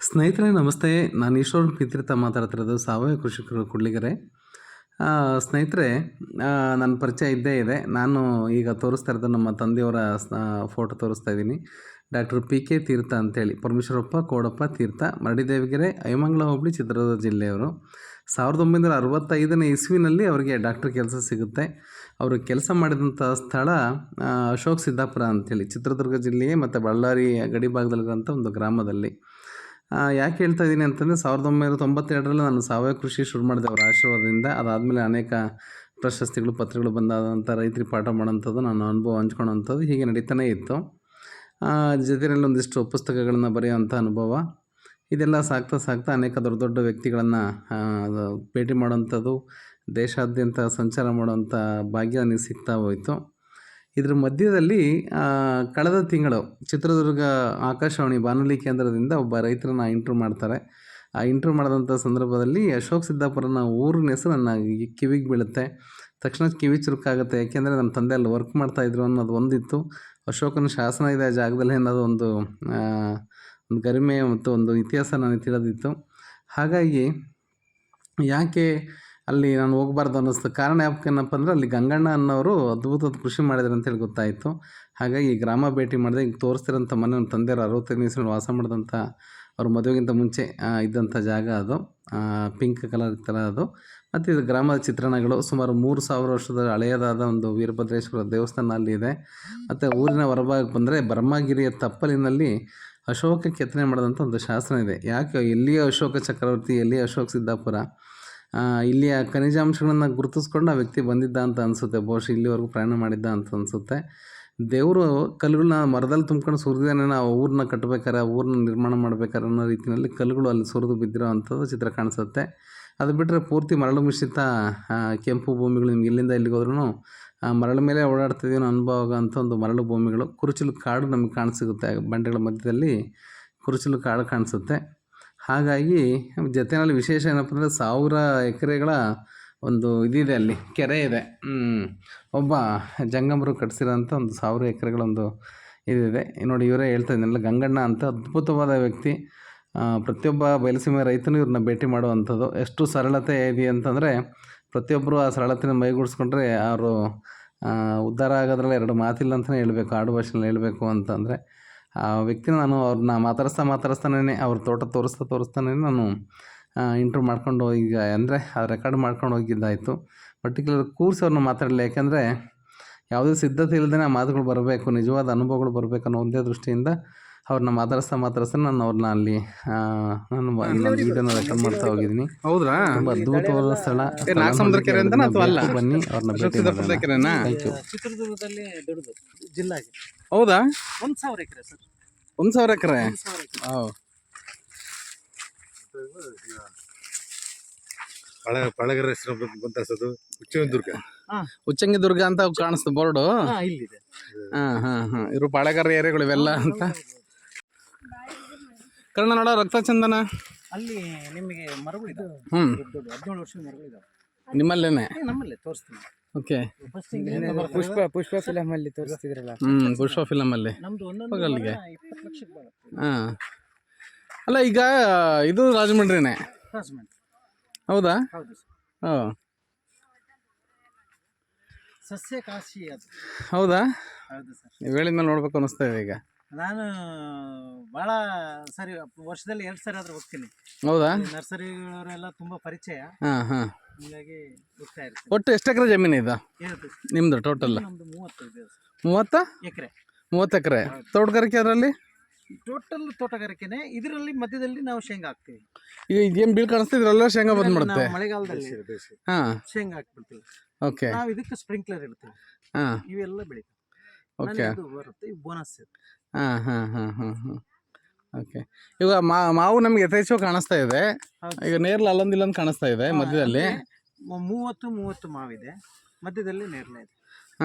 ಸ್ನೇಹಿತರೆ ನಮಸ್ತೆ. ನಾನು ಈಶ್ವರ್ ಪಿತ್ರಿತ ಮಾತಾಡ್ತಿರೋದು ಸಾವಯವ ಕೃಷಿಕರು ಕೂಡ್ಲಿಗೆರೆ. ಸ್ನೇಹಿತರೆ, ನನ್ನ ಪರಿಚಯ ಇದ್ದೇ ಇದೆ. ನಾನು ಈಗ ತೋರಿಸ್ತಾ ಇರೋದು ನಮ್ಮ ತಂದೆಯವರ ಫೋಟೋ ತೋರಿಸ್ತಾ ಇದ್ದೀನಿ. ಡಾಕ್ಟರ್ ಪಿ ಕೆ ತೀರ್ಥ ಅಂತೇಳಿ, ಪರಮೇಶ್ವರಪ್ಪ ಕೋಡಪ್ಪ ತೀರ್ಥ, ಮರಡಿದೇವಿಗೆರೆ, ಐಮಂಗಲ ಹೋಬಳಿ, ಚಿತ್ರದುರ್ಗ ಜಿಲ್ಲೆಯವರು. 1965ನೇ ಇಸ್ವಿನಲ್ಲಿ ಅವರಿಗೆ ಡಾಕ್ಟರ್ ಕೆಲಸ ಸಿಗುತ್ತೆ. ಅವರು ಕೆಲಸ ಮಾಡಿದಂಥ ಸ್ಥಳ ಅಶೋಕ್ ಸಿದ್ದಾಪುರ ಅಂಥೇಳಿ, ಚಿತ್ರದುರ್ಗ ಜಿಲ್ಲೆಯೇ ಮತ್ತು ಬಳ್ಳಾರಿ ಗಡಿ ಭಾಗದಲ್ಲಿರುವಂಥ ಒಂದು ಗ್ರಾಮದಲ್ಲಿ. ಯಾಕೆ ಹೇಳ್ತಾ ಇದ್ದೀನಿ ಅಂತಂದರೆ, 1992ರಲ್ಲಿ ನಾನು ಸಾವಯವ ಕೃಷಿ ಶುರು ಮಾಡಿದೆ ಅವರ ಆಶೀರ್ವಾದದಿಂದ. ಅದಾದಮೇಲೆ ಅನೇಕ ಪ್ರಶಸ್ತಿಗಳು, ಪತ್ರಗಳು ಬಂದಾದಂಥ ರೈತರಿಗೆ ಪಾಠ ಮಾಡೋಂಥದ್ದು, ನನ್ನ ಅನುಭವ ಹಂಚ್ಕೊಳ್ಳೋಂಥದ್ದು ಹೀಗೆ ನಡೀತಾನೇ ಇತ್ತು. ಜೊತೆಯಲ್ಲಿ ಒಂದಿಷ್ಟು ಪುಸ್ತಕಗಳನ್ನು ಬರೆಯುವಂಥ ಅನುಭವ, ಇದೆಲ್ಲ ಸಾಗ್ತಾ ಸಾಗ್ತಾ ಅನೇಕ ದೊಡ್ಡ ದೊಡ್ಡ ವ್ಯಕ್ತಿಗಳನ್ನು ಭೇಟಿ ಮಾಡೋಂಥದ್ದು, ದೇಶಾದ್ಯಂತ ಸಂಚಾರ ಮಾಡುವಂಥ ಭಾಗ್ಯ ನನಗೆ ಸಿಗ್ತಾ ಹೋಯಿತು. ಇದ್ರ ಮಧ್ಯದಲ್ಲಿ ಕಳೆದ ತಿಂಗಳು ಚಿತ್ರದುರ್ಗ ಆಕಾಶವಾಣಿ ಬಾನುಲಿ ಕೇಂದ್ರದಿಂದ ಒಬ್ಬ ರೈತರನ್ನ ಇಂಟ್ರ್ಯೂ ಮಾಡ್ತಾರೆ. ಆ ಇಂಟ್ರ್ಯೂ ಮಾಡಿದಂಥ ಸಂದರ್ಭದಲ್ಲಿ ಅಶೋಕ್ ಸಿದ್ದಾಪುರನ ಊರಿನ ಹೆಸರು ನನ್ನ ಕಿವಿಗೆ ಬೀಳುತ್ತೆ. ತಕ್ಷಣ ಕಿವಿ ಚುರುಕಾಗುತ್ತೆ. ಯಾಕೆಂದರೆ ನಮ್ಮ ತಂದೆ ಅಲ್ಲಿ ವರ್ಕ್ ಮಾಡ್ತಾಯಿದ್ರು ಅನ್ನೋದು ಒಂದಿತ್ತು. ಅಶೋಕನ ಶಾಸನ ಇದೆ ಆ ಜಾಗದಲ್ಲಿ ಅನ್ನೋದು ಒಂದು ಗರಿಮೆ ಮತ್ತು ಒಂದು ಇತಿಹಾಸ ನನಗೆ ತಿಳಿದಿತ್ತು. ಹಾಗಾಗಿ ಯಾಕೆ ಅಲ್ಲಿ ನಾನು ಹೋಗಬಾರ್ದು ಅನ್ನಿಸ್ತು. ಕಾರಣ ಏನಪ್ಪ ಅಂದರೆ, ಅಲ್ಲಿ ಗಂಗಣ್ಣ ಅನ್ನೋರು ಅದ್ಭುತವಾದ ಕೃಷಿ ಮಾಡಿದ್ರು ಅಂತೇಳಿ ಗೊತ್ತಾಯಿತು. ಹಾಗಾಗಿ ಗ್ರಾಮ ಭೇಟಿ ಮಾಡಿದೆ. ಈಗ ತೋರಿಸ್ತಿರೋಂಥ ಮನೆ ನಮ್ಮ ತಂದೆಯವರು 65ನೇ ಇಸ್ವಿಯಲ್ಲಿ ವಾಸ ಮಾಡಿದಂಥ, ಅವ್ರ ಮದುವೆಗಿಂತ ಮುಂಚೆ ಇದ್ದಂಥ ಜಾಗ ಅದು. ಪಿಂಕ್ ಕಲರ್ ಥರ ಅದು. ಮತ್ತು ಇದು ಗ್ರಾಮದ ಚಿತ್ರಣಗಳು. ಸುಮಾರು 3000 ವರ್ಷದ ಹಳೆಯದಾದ ಒಂದು ವೀರಭದ್ರೇಶ್ವರ ದೇವಸ್ಥಾನ ಅಲ್ಲಿದೆ. ಮತ್ತು ಊರಿನ ಹೊರಭಾಗಕ್ಕೆ ಬಂದರೆ ಬ್ರಹ್ಮಗಿರಿಯ ತಪ್ಪಲಿನಲ್ಲಿ ಅಶೋಕ ಕೆತ್ತನೆ ಮಾಡಿದಂಥ ಒಂದು ಶಾಸನ ಇದೆ. ಯಾಕೆ ಎಲ್ಲಿಯ ಅಶೋಕ ಚಕ್ರವರ್ತಿ, ಎಲ್ಲಿಯ ಅಶೋಕ್ ಸಿದ್ದಾಪುರ, ಇಲ್ಲಿಯ ಖನಿಜಾಂಶಗಳನ್ನು ಗುರುತಿಸ್ಕೊಂಡು ಆ ವ್ಯಕ್ತಿ ಬಂದಿದ್ದ ಅಂತ ಅನಿಸುತ್ತೆ. ಬಹುಶಃ ಇಲ್ಲಿವರೆಗೂ ಪ್ರಯಾಣ ಮಾಡಿದ್ದ ಅಂತ ಅನಿಸುತ್ತೆ. ದೇವರು ಕಲ್ಲುಗಳನ್ನ ಮರದಲ್ಲಿ ತುಂಬ್ಕೊಂಡು ಸುರಿದೇನ ಊರನ್ನ ಕಟ್ಟಬೇಕಾರೆ, ಊರನ್ನ ನಿರ್ಮಾಣ ಮಾಡ್ಬೇಕಾರೆ ಅನ್ನೋ ರೀತಿಯಲ್ಲಿ ಕಲ್ಲುಗಳು ಅಲ್ಲಿ ಸುರಿದು ಬಿದ್ದಿರೋ ಅಂಥದ್ದು ಚಿತ್ರ ಕಾಣಿಸುತ್ತೆ. ಅದು ಬಿಟ್ಟರೆ ಪೂರ್ತಿ ಮರಳು ಮಿಶ್ರಿತ ಕೆಂಪು ಭೂಮಿಗಳು. ನಿಮ್ಗೆ ಇಲ್ಲಿಂದ ಇಲ್ಲಿಗೆ ಹೋದ್ರೂ ಮರಳು ಮೇಲೆ ಓಡಾಡ್ತಿದ್ದೀವಿ ಅನ್ನೋ ಅನುಭವ ಆಗೋಂಥ ಒಂದು ಮರಳು ಭೂಮಿಗಳು. ಕುರುಚಲು ಕಾಡು ನಮಗೆ ಕಾಣಿಸಿಗುತ್ತೆ. ಬಂಡೆಗಳ ಮಧ್ಯದಲ್ಲಿ ಕುರುಚಲು ಕಾಡು ಕಾಣಿಸುತ್ತೆ. ಹಾಗಾಗಿ ಜೊತೆಯಲ್ಲಿ ವಿಶೇಷ ಏನಪ್ಪ ಅಂದರೆ, 1000 ಎಕರೆಗಳ ಒಂದು ಇದಿದೆ, ಅಲ್ಲಿ ಕೆರೆ ಇದೆ. ಒಬ್ಬ ಜಂಗಮರು ಕಟ್ಟಿಸಿರೋಂಥ ಒಂದು 1000 ಎಕರೆಗಳ ಒಂದು ಇದಿದೆ. ನೋಡಿ, ಇವರೇ ಹೇಳ್ತಾ ಇದ್ದೀನಲ್ಲ, ಗಂಗಣ್ಣ ಅಂತ ಅದ್ಭುತವಾದ ವ್ಯಕ್ತಿ. ಪ್ರತಿಯೊಬ್ಬ ಬಯಲುಸೀಮೆ ರೈತನು ಇವ್ರನ್ನ ಭೇಟಿ ಮಾಡುವಂಥದ್ದು. ಎಷ್ಟು ಸರಳತೆ ಇದೆ ಅಂತಂದರೆ, ಪ್ರತಿಯೊಬ್ಬರು ಆ ಸರಳತೆನ ಮೈಗೂಡಿಸ್ಕೊಂಡ್ರೆ ಅವರು ಉದ್ಧಾರ ಆಗೋದ್ರಲ್ಲಿ ಎರಡು ಮಾತಿಲ್ಲ ಅಂತಲೇ ಹೇಳಬೇಕು. ಆಡು ಭಾಷೆಯಲ್ಲಿ ಹೇಳಬೇಕು ಅಂತಂದರೆ, ಆ ವ್ಯಕ್ತಿನ ನಾನು ಅವ್ರನ್ನ ಮಾತಾಡಿಸ್ತಾನೇ ಅವ್ರ ತೋಟ ತೋರಿಸ್ತಾನೇ ನಾನು ಇಂಟ್ರ್ಯೂ ಮಾಡ್ಕೊಂಡು ಈಗ ಅಂದರೆ ಅದು ರೆಕಾರ್ಡ್ ಮಾಡ್ಕೊಂಡು ಹೋಗಿದ್ದಾಯಿತು. ಪರ್ಟಿಕ್ಯುಲರ್ ಕೂರ್ಸಿ ಅವ್ರನ್ನ ಮಾತಾಡಲಿ. ಯಾಕೆಂದರೆ ಯಾವುದೇ ಸಿದ್ಧತೆ ಇಲ್ಲದೇ ಆ ಮಾತುಗಳು ಬರಬೇಕು, ನಿಜವಾದ ಅನುಭವಗಳು ಬರಬೇಕು ಅನ್ನೋ ಒಂದೇ ದೃಷ್ಟಿಯಿಂದ ಅವ್ರನ್ನ ಮಾತಾಡಿಸ್ತಾ ನಾನು ಅವ್ರನ್ನ ಅಲ್ಲಿ ನಾನು ವೀಡಿಯೋನ ರೆಕಾರ್ಡ್ ಮಾಡ್ತಾ ಹೋಗಿದ್ದೀನಿ. ಹೌದ್ರಾ? ತುಂಬ ಅದ್ಭುತವಾದ ಸ್ಥಳ. ಬನ್ನಿ, ಅವ್ರನ್ನ ಭೇಟಿ ಮಾಡೋಣ. Thank you. ಚಿತ್ರದುರ್ಗದಲ್ಲಿ ದೊಡ್ಡದು ಜಿಲ್ಲಾ. ಹೌದಾ? 1,000 ಎಕರೆ ಸರ್. 1,000 ಎಕರೆ. ಪಳಗರ ಹೆಸರು ಬಂತಸದು ಉಚ್ಚಂಗಿದುರ್ಗ ಅಂತ ಕಾಣಿಸ್ತು ಬೋರ್ಡು. ಇಲ್ಲಿದೆ. ಇವರು ಪಾಳೆಗಾರ ಏರಿಯಾಗಳು ಇವೆಲ್ಲ ಅಂತ. ಕರ್ಣ ನೋಡ, ರಕ್ತ ಚಂದನ ಅಲ್ಲಿ ನಿಮಗೆ ಮರಗಳಿದೆ. 17 ವರ್ಷದ ಮರಗಳಿದಾವೆ ನಿಮ್ಮಲ್ಲೇನೆ. ನಮ್ಮಲ್ಲೇ ತೋರಿಸ್ತೀನಿ. ಓಕೆ. ಪುಷ್ಪ ಫಿಲಮ್ ಅಲ್ಲಿ ತೋರಿಸ್ತಿದ್ರಲ್ಲ. ಪುಷ್ಪ ಫಿಲಮ್ ಅಲ್ಲಿ ನಮ್ದು ಅಲ್ಲಿಗೆ 20 ಲಕ್ಷಕ್ಕೆ ಬರುತ್ತೆ. ಅಲ್ಲ, ಈಗ ಇದು ರಾಜಮಂಡ್ರಿನೇ? ರಾಜಮಂಡ್ರಿ. ಹೌದಾ? ಹೌದು ಸರ್. ಹಾಂ, ಸಸ್ಯ ಕಾಶಿ ಅದು. ಹೌದಾ? ಹೌದು ಸರ್. ನೀವು ಹೇಳಿದ್ಮೇಲೆ ನೋಡ್ಬೇಕು ಅನ್ನಿಸ್ತಾ ಇದೆ ಈಗ. ನಾನು ಭಾಳ ಸರಿ ವರ್ಷದಲ್ಲಿ 2 ಸರಿ ಆದ್ರೂ ಹೋಗ್ತೀನಿ. ಹೌದಾ? ನರ್ಸರಿಗಳವರೆಲ್ಲ ತುಂಬ ಪರಿಚಯ. ಹಾಂ. ಹೀಗಾಗಿ ಹೋಗ್ತಾ ಇರ್ತೀನಿ. ಒಟ್ಟು ಎಷ್ಟು ಎಕರೆ ಜಮೀನು ಇದೆ ನಿಮ್ಮದು ಟೋಟಲ್? ನಮ್ದು 30 ಇದೆ. 30 ಎಕರೆ. 30 ಎಕರೆ ತೋಟಗಾರಿಕೆ ಅದರಲ್ಲಿ? ಟೋಟಲ್ ತೋಟಗಾರಿಕೆನೆ. ಇದರಲ್ಲಿ ಮಧ್ಯದಲ್ಲಿ ನಾವು ಶೇಂಗಾ ಹಾಕ್ತೀವಿ. ಈಗ ಏನು ಬೀಳ್ ಕಾಣಿಸ್ತಿದ್ರಲ್ಲ, ಶೇಂಗಾ ಬಂದ್ಬಿಡುತ್ತೆ. ಮಳೆಗಾಲದಲ್ಲಿ ಶೇಂಗಾ ಹಾಕ್ಬಿಡ್ತೀವಿ. ಓಕೆ. ನಾವು ಇದಕ್ಕೆ ಸ್ಪ್ರಿಂಕ್ಲರ್ ಇಡ್ತೀವಿ. ಇವೆಲ್ಲ ಬೆಳಿತೀವಿ. ಓಕೆ. ಬರುತ್ತೆ ಬೋನಸ್. ಓಕೆ. ಈಗ ಮಾವು ನಮ್ಗೆ ಯಥೇಚ್ಛವಾಗಿ ಕಾಣಿಸ್ತಾ ಇದೆ. ಈಗ ನೇರ್ಲ ಅಲ್ಲೊಂದಿಲ್ಲೊಂದು ಕಾಣಿಸ್ತಾ ಇದೆ ಮಧ್ಯದಲ್ಲಿ. 30 ಮಾವಿದೆ, ಮಧ್ಯದಲ್ಲಿ ನೇರಳೆ ಇದೆ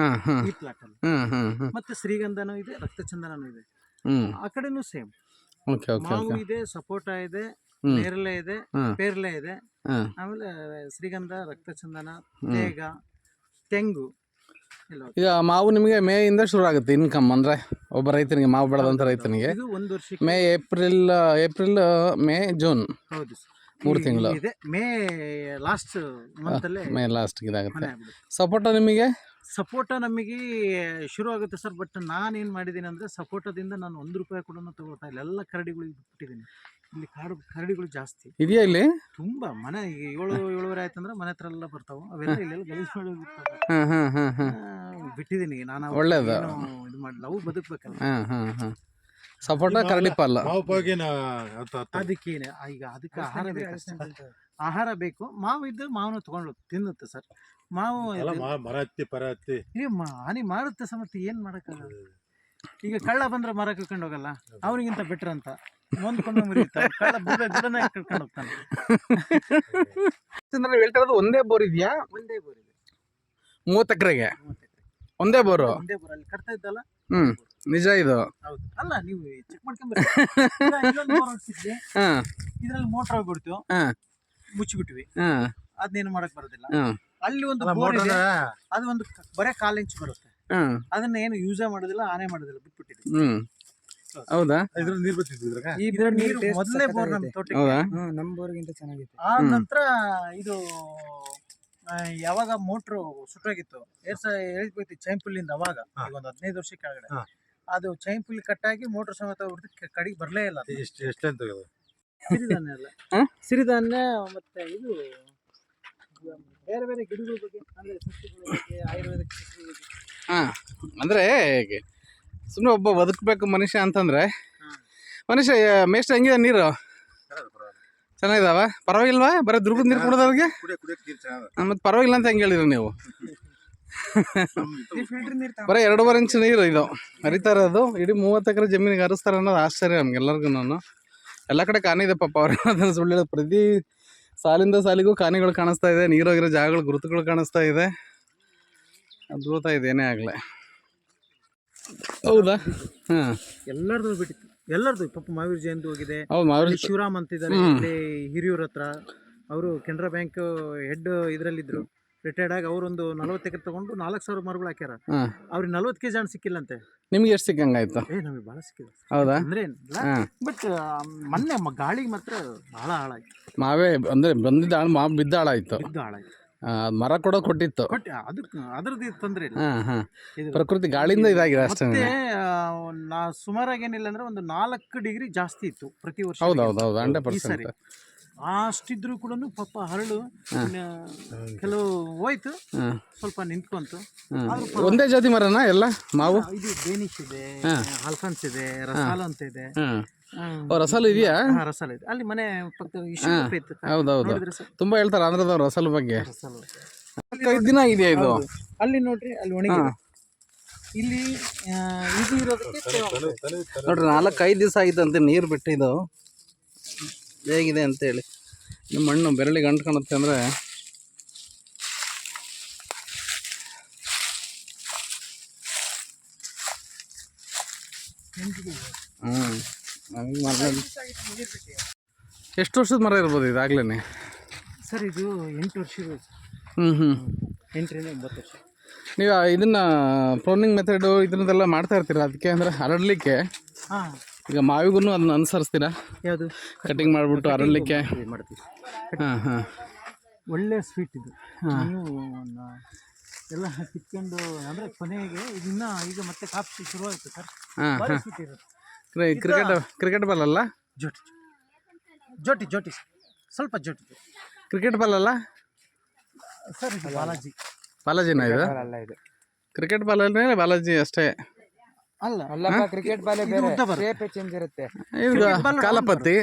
ಈ ಪ್ಲಾಟ್ ಅಲ್ಲಿ. ಮತ್ತೆ ಶ್ರೀಗಂಧನೂ ಇದೆ, ರಕ್ತಚಂದನೂ ಇದೆ. ಆ ಕಡೆನೂ ಸೇಮ್. ಮಾವು ಇದೆ, ಸಪೋಟ ಇದೆ, ನೇರಳೆ ಇದೆ, ಪೇರ್ಲೆ ಇದೆ. ಆಮೇಲೆ ಶ್ರೀಗಂಧ, ರಕ್ತಚಂದನ, ತೇಗ, ತೆಂಗು, ಇಲ್ಲ ಈಗ ಮಾವು ನಿಮಗೆ ಮೇಯಿಂದ ಶುರು ಆಗುತ್ತೆ ಇನ್ಕಮ್ ಅಂದರೆ ಒಬ್ಬ ರೈತನಿಗೆ ಮಾವು ಬೆಳೆದಂಥ ರೈತನಿಗೆ ಇದು 1 ವರ್ಷಕ್ಕೆ ಮೇ ಏಪ್ರಿಲ್ ಮೇ ಜೂನ್ ಹೌದು ಸರ್ 3 ತಿಂಗಳು ಇದೆ ಮೇ ಲಾಸ್ಟ್ ಮಂತಲ್ಲೇ ಮೇ ಲಾಸ್ಟ್ಗೆ ಇದಾಗುತ್ತೆ. ಮನೆ ಆಗ್ಬಿಡುತ್ತೆ. ಸಪೋಟ ನಿಮಗೆ ಸಪೋಟ ನಮಗೆ ಶುರು ಆಗುತ್ತೆ ಸರ್. ಬಟ್ ನಾನೇನು ಮಾಡಿದ್ದೀನಿ ಅಂದರೆ ಸಪೋಟದಿಂದ ನಾನು 1 ರೂಪಾಯಿ ಕೂಡ ತಗೊಳ್ತಾ ಇಲ್ಲ. ಎಲ್ಲ ಕರಡಿಗಳಿಗೆ ಬಿಟ್ಬಿಟ್ಟಿದ್ದೀನಿ. ಇಲ್ಲಿ ಕರಡಿಗಳು ಜಾಸ್ತಿ ಇದೆಯಾ ಇಲ್ಲಿ? ತುಂಬ ಮನೆ ಈಗ 7-7:30 ಆಯ್ತಂದ್ರೆ ಮನೆ ಹತ್ರ ಎಲ್ಲ ಬರ್ತಾವೆ. ಅವೆಲ್ಲ ಇಲ್ಲೆಲ್ಲ ಗಲೀಜು ಮಾಡಿ ಬಿಡ್ತಾವೆ. ಹಾಂ ಹಾಂ ಹಾಂ ಹಾಂ ಬಿಟ್ಟಿದ್ದೀನಿ ನಾನು. ಒಳ್ಳೇದು. ಇದು ಮಾಡಿಲ್ಲ, ಅವು ಬದುಕಬೇಕಲ್ಲ. ಹಾಂ ಹಾಂ ಹಾಂ ಸಪೋಟ ಕರಡಿ ಪಾಲ ಮಾವು ಪಾವಿಗೆ ಅದಕ್ಕೇನೆ ಈಗ ಅದಕ್ಕೆ ಆಹಾರ ಬೇಕು. ಆಹಾರ ಬೇಕು. ಮಾವು ಇದ್ದು ಮಾವನು ತೊಗೊಂಡು ತಿನ್ನುತ್ತೆ ಸರ್. ಮಾವು ಮರ ಹತ್ತಿ ಪರ ಹತ್ತಿ ಹಾನಿ ಮಾಡುತ್ತೆ ಸರ್. ಮತ್ತೆ ಏನು ಮಾಡೋಕ್ಕಾಗಲ್ಲ. ಈಗ ಕಳ್ಳ ಬಂದ್ರೆ ಮರ ಕರ್ಕೊಂಡು ಹೋಗಲ್ಲ, ಅವನಿಗಿಂತ ಬೆಟ್ರ್ ಅಂತ ನೊಂದ್ಕೊಂಡು ಮುರಿಯುತ್ತೆ. ಕಳ್ಳ ಗಿಡನ ಕರ್ಕೊಂಡು ಹೋಗ್ತಾನೆ. ನೀವು ಹೇಳ್ತಿರೋದು ಒಂದೇ ಬೋರ್ ಇದೆಯಾ? ಒಂದೇ ಬೋರ್ ಇದೆ 30 ಎಕರೆಗೆ ಒಂದೇ ಬೋರು? ಒಂದೇ ಬೋರ್ ಅಲ್ಲಿ ಕಟ್ತಾ ಇದ್ದಲ್ಲ. ನಿಜ ಇದು? ಹೌದು. ಅಲ್ಲ ನೀವು ಚೆಕ್ ಮಾಡ್ಕೊಂಡ್ಬರ್ರಿ. ಹಾಂ ಇದ್ರಲ್ಲಿ ಮೋಟರ್ ಹೋಗ್ಬಿಡ್ತು, ಹಾಂ ಮುಚ್ಚಿಬಿಟ್ವಿ. ಹಾಂ ಅದನ್ನೇನು ಮಾಡಕ್ ಬರೋದಿಲ್ಲ. ಹಾಂ ಅಲ್ಲಿ ಒಂದು ಬೋರ್ ಇದೆ, ಅದು ಒಂದು ಬರೇ 1/4 ಇಂಚ್ ಬರುತ್ತೆ. ಹಾಂ ಅದನ್ನ ಏನು ಯೂಸೇ ಮಾಡೋದಿಲ್ಲ, ಆನೆ ಮಾಡೋದಿಲ್ಲ, ಬಿಟ್ಬಿಟ್ಟಿದ್ವಿ. ಹೌದಾ? ಇದ್ರಲ್ಲಿ ನೀರು ಬರ್ತಿದ್ರು ಇದ್ರ ನೀರು ಮೊದಲೇ ಬೋರ್ ನಮ್ಮ ತೋಟಕ್ಕೆ. ಹೌದಾ? ನಮ್ಮ ಬೋರ್ಗಿಂತ ಚೆನ್ನಾಗಿತ್ತು. ಆ ನಂತರ ಇದು ಯಾವಾಗ ಮೋಟ್ರು ಸುಟ್ಟೋಗಿತ್ತು, ಹೇಳ್ಬೇಕು ಚೈಂಪುಲ್ಲಿಂದ, ಅವಾಗ ಈಗ ಒಂದು 15 ವರ್ಷ ಕೆಳಗಡೆ ಅದು ಚೈಂಪುಲ್ ಕಟ್ಟಾಗಿ ಮೋಟ್ರ್ ಸಮೇತ ಹೊಡೆದು ಕಡೆಗೆ ಬರಲೇ ಇಲ್ಲ. ಎಷ್ಟೆಂತ ಸಿರಿಧಾನ್ಯ ಅಲ್ಲ, ಸಿರಿಧಾನ್ಯ ಮತ್ತೆ ಇದು ಬೇರೆ ಬೇರೆ ಗಿಡಗಳ ಬಗ್ಗೆ, ಅಂದ್ರೆ ಸಸ್ಯಗಳ ಬಗ್ಗೆ, ಆಯುರ್ವೇದಿಕ್ ಸಸ್ಯಗಳ ಬಗ್ಗೆ. ಹಾಂ ಅಂದರೆ ಸುಮ್ಮನೆ ಒಬ್ಬ ಬದುಕಬೇಕು ಮನುಷ್ಯ ಅಂತಂದರೆ, ಮನುಷ್ಯ ಮೇಸ್ಟ್ ಹೆಂಗಿದೆ ನೀರು? ಚೆನ್ನಾಗಿದಾವ? ಪರವಾಗಿಲ್ವಾ? ಬರೀ ದುರ್ಗದ ನೀರು ಕುಡಿದ ಅವ್ರಿಗೆ? ಮತ್ತು ಪರವಾಗಿಲ್ಲ ಅಂತ ಹೆಂಗೆ ಹೇಳಿದ್ರು ನೀವು? ಬರೀ 2.5 ಇಂಚ್ ನೀರು ಇದು ಹರಿತಾ ಇರೋದು. ಇಡೀ 30 ಎಕರೆ ಜಮೀನಿಗೆ ಹರಿಸ್ತಾರೆ ಅನ್ನೋದು ಆಶ್ಚರ್ಯ ನಮ್ಗೆಲ್ಲರಿಗೂ. ಎಲ್ಲ ಕಡೆ ಕಾಣಿ ಇದೆ ಪಾಪ. ಅವ್ರು ಅದನ್ನು ಸುಳ್ಳು ಹೇಳೋದು. ಪ್ರತಿ ಸಾಲಿಂದ ಸಾಲಿಗೂ ಕಾನಿಗಳು ಕಾಣಿಸ್ತಾ ಇದೆ, ನೀರೋಗಿರೋ ಜಾಗಗಳು ಗುರುತುಗಳು ಕಾಣಿಸ್ತಾ ಇದೆ. ಅದ್ಭುತ ಇದೆ ಏನೇ ಆಗಲಿ. ಹೌದಾ? ಹಾಂ ಎಲ್ಲರದು ಬಿಟ್ಟಿತ್ತು, ಎಲ್ಲರದು. ಪಾಪ ಮಾವೀರ್ ಜಯಂತಿ ಹೋಗಿದೆ. ಹೌದು, ಮಾವೀರ್ ಶಿವರಾಮ್ ಅಂತಿದ್ದಾರೆ ಇಲ್ಲಿ ಹಿರಿಯೂರ್ ಹತ್ರ. ಅವರು ಕೆನರಾ ಬ್ಯಾಂಕ್ ಹೆಡ್ ಇದ್ರಲ್ಲಿದ್ರು, ರಿಟೈರ್ಡ್ ಆಗಿ. ಅವರೊಂದು 40 ಎಕರೆ ತಗೊಂಡು 4,000 ಮರಗಳು ಹಾಕ್ಯಾರ. ಅವ್ರಿಗೆ 40 ಕೆಜಿ ಹಣ್ಣು ಸಿಕ್ಕಿಲ್ಲಂತೆ. ನಿಮ್ಗೆ ಎಷ್ಟು ಸಿಕ್ಕಂಗಾಯ್ತು? ನಮಗೆ ಭಾಳ ಸಿಕ್ಕಿದೆ. ಹೌದಾ? ಅಂದ್ರೆ ಏನಿಲ್ಲ, ಬಟ್ ಮೊನ್ನೆ ಗಾಳಿಗೆ ಮಾತ್ರ ಭಾಳ ಹಾಳಾಯ್ತು. ಮಾವೇ ಅಂದರೆ ಬಂದಿದ್ದ ಮಾವು ಬಿದ್ದ ಹಾಳಾಯ್ತು. ಬಿದ್ದು ಹಾಳಾಯ್ತು. ಮರ ಕೂಡ ಕೊಟ್ಟಿತ್ತು. ಅದಕ್ಕೆ ಅದ್ರದ್ದು ತೊಂದರೆ ಇಲ್ಲ. ಹಾಂ ಹಾಂ ಪ್ರಕೃತಿ ಗಾಳಿಯಿಂದ ಇದಾಗಿದೆ ಅಷ್ಟೇ. ಮತ್ತೆ ಸುಮಾರಾಗಿ ಏನಿಲ್ಲ ಅಂದ್ರೆ ಒಂದು 4 ಡಿಗ್ರಿ ಜಾಸ್ತಿ ಇತ್ತು ಪ್ರತಿ ವರ್ಷ. ಹೌದು ಹೌದು ಹೌದು 100%. ಈ ಸರಿ ಅಷ್ಟಿದ್ರು ಕೂಡ ಪಾಪ ಹರಳು ಕೆಲವು ಹೋಯ್ತು, ಸ್ವಲ್ಪ ನಿಂತ್ಕೊಂತು. ಒಂದೇ ಜಾತಿ ಮರನಾ ಎಲ್ಲ ಮಾವು? ಇದು ಬೇನಿಶ್ ಇದೆ, ಆಲ್ಫಾನ್ಸ್ ಇದೆ, ರಸಾಲ ಅಂತ ಇದೆ. ರಸಾಲು ಇದೆಯಾ? ರಸಾಲ ಇದೆ ಅಲ್ಲಿ ಮನೆ ಪಕ್ಕದ. ಹೌದೌದು, ತುಂಬಾ ಹೇಳ್ತಾರೆ ಆಂಧ್ರದವ್ರು ರಸಾಲು ಬಗ್ಗೆ. ರಸಾಲ 5 ದಿನ ಇದೆಯಾ ಇದು? ಅಲ್ಲಿ ನೋಡ್ರಿ, ಅಲ್ಲಿ ಒಣಗಿದೆ. ಇಲ್ಲಿ ಇದು ಇರೋದಕ್ಕೆ ನೋಡ್ರಿ 4-5 ದಿವಸ ಆಗಿತ್ತಂತೆ ನೀರು ಬಿಟ್ಟಿದ್ದು. ಹೇಗಿದೆ ಅಂತೇಳಿ. ನಿಮ್ಮ ಮಣ್ಣು ಬೆರಳಿಗೆ ಅಂಟ್ಕೊಳುತ್ತೆ ಅಂದರೆ ಎಷ್ಟು ವರ್ಷದ ಮರ ಇರ್ಬೋದು ಇದಾಗ್ಲೇ? ಸರ್ ಇದು 8 ವರ್ಷ ಇದೆ. 8ರಿಂದ 9 ವರ್ಷ. ನೀವು ಇದನ್ನು ಪ್ರೂನಿಂಗ್ ಮೆಥಡು ಇದನ್ನೆಲ್ಲ ಮಾಡ್ತಾ ಇರ್ತೀರಾ ಅದಕ್ಕೆ, ಅಂದರೆ ಹರಡಲಿಕ್ಕೆ? ಹಾಂ, ಈಗ ಮಾವಿಗೂ ಅದನ್ನ ಅನುಸರಿಸ್ತೀರಾ? ಯಾವುದು? ಕಟಿಂಗ್ ಮಾಡಿಬಿಟ್ಟು ಹರಡಲಿಕ್ಕೆ ಮಾಡ್ತೀವಿ. ಹಾಂ ಹಾಂ ಒಳ್ಳೆ ಸ್ವೀಟ್ ಇದು. ನೀವು ಎಲ್ಲ ಕಿತ್ಕೊಂಡು ಅಂದರೆ ಕೊನೆಗೆ ಇದನ್ನ ಈಗ ಮತ್ತೆ ಕಾಪಿ ಶುರುವಾಯಿತು ಸರ್. ಭಾಳ ಸ್ವೀಟ್ ಇರುತ್ತೆ. ಕ್ರಿಕೆಟ್ ಬಾಲ್ ಅಲ್ಲ? ಜೋಟಿ ಜೋಟಿ ಜೋಟಿ ಸ್ವಲ್ಪ ಜೋಟಿ. ಕ್ರಿಕೆಟ್ ಬಾಲ್ ಅಲ್ಲ ಸರ್? ಇದು ಬಾಲಾಜಿನ ಇದು? ಕ್ರಿಕೆಟ್ ಬಾಲ್ ಅಂದ್ರೆ ಬಾಲಾಜಿ ಅಷ್ಟೇ ಅಲ್ಲ. ಅಲ್ಲ, ಕ್ರಿಕೆಟ್ ಬಾಲ್ ಶೇಪ್ ಚೇಂಜ್ ಇರುತ್ತೆ. ಇದು ಕಾಲಪತ್ತಿ.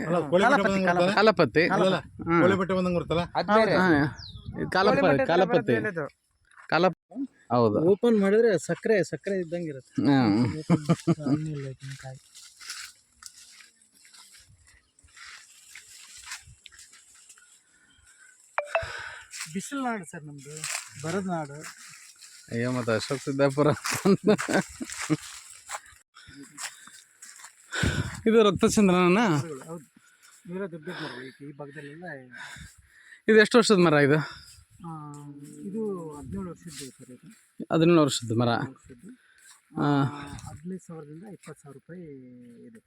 ಕಾಲಪತ್ತಿ ಹೌದು. ಓಪನ್ ಮಾಡಿದ್ರೆ ಸಕ್ಕರೆ ಇದ್ದಂಗೆ ಇರುತ್ತೆ. ಬಿಸಿಲು ನಾಡು ಸರ್ ನಮ್ದು, ಬರದ ನಾಡು. ಅಯ್ಯೋ, ಮತ್ತೆ ಅಶೋಕ್ ಸಿದ್ದಾಪುರ. ಇದು ರಕ್ತಚಂದ್ರನ? ಹೌದು, ಇವರ ದೊಡ್ಡ ಮರ ಈ ಭಾಗದಲ್ಲೆಲ್ಲ. ಇದು ಎಷ್ಟು ವರ್ಷದ ಮರ ಇದು? ಇದು 17 ವರ್ಷದ್ದು ಸರ್ ಇದು 17 ವರ್ಷದ ಮರ. ವರ್ಷದ್ದು 15,000ದಿಂದ 20,000 ರೂಪಾಯಿ ಇದೆ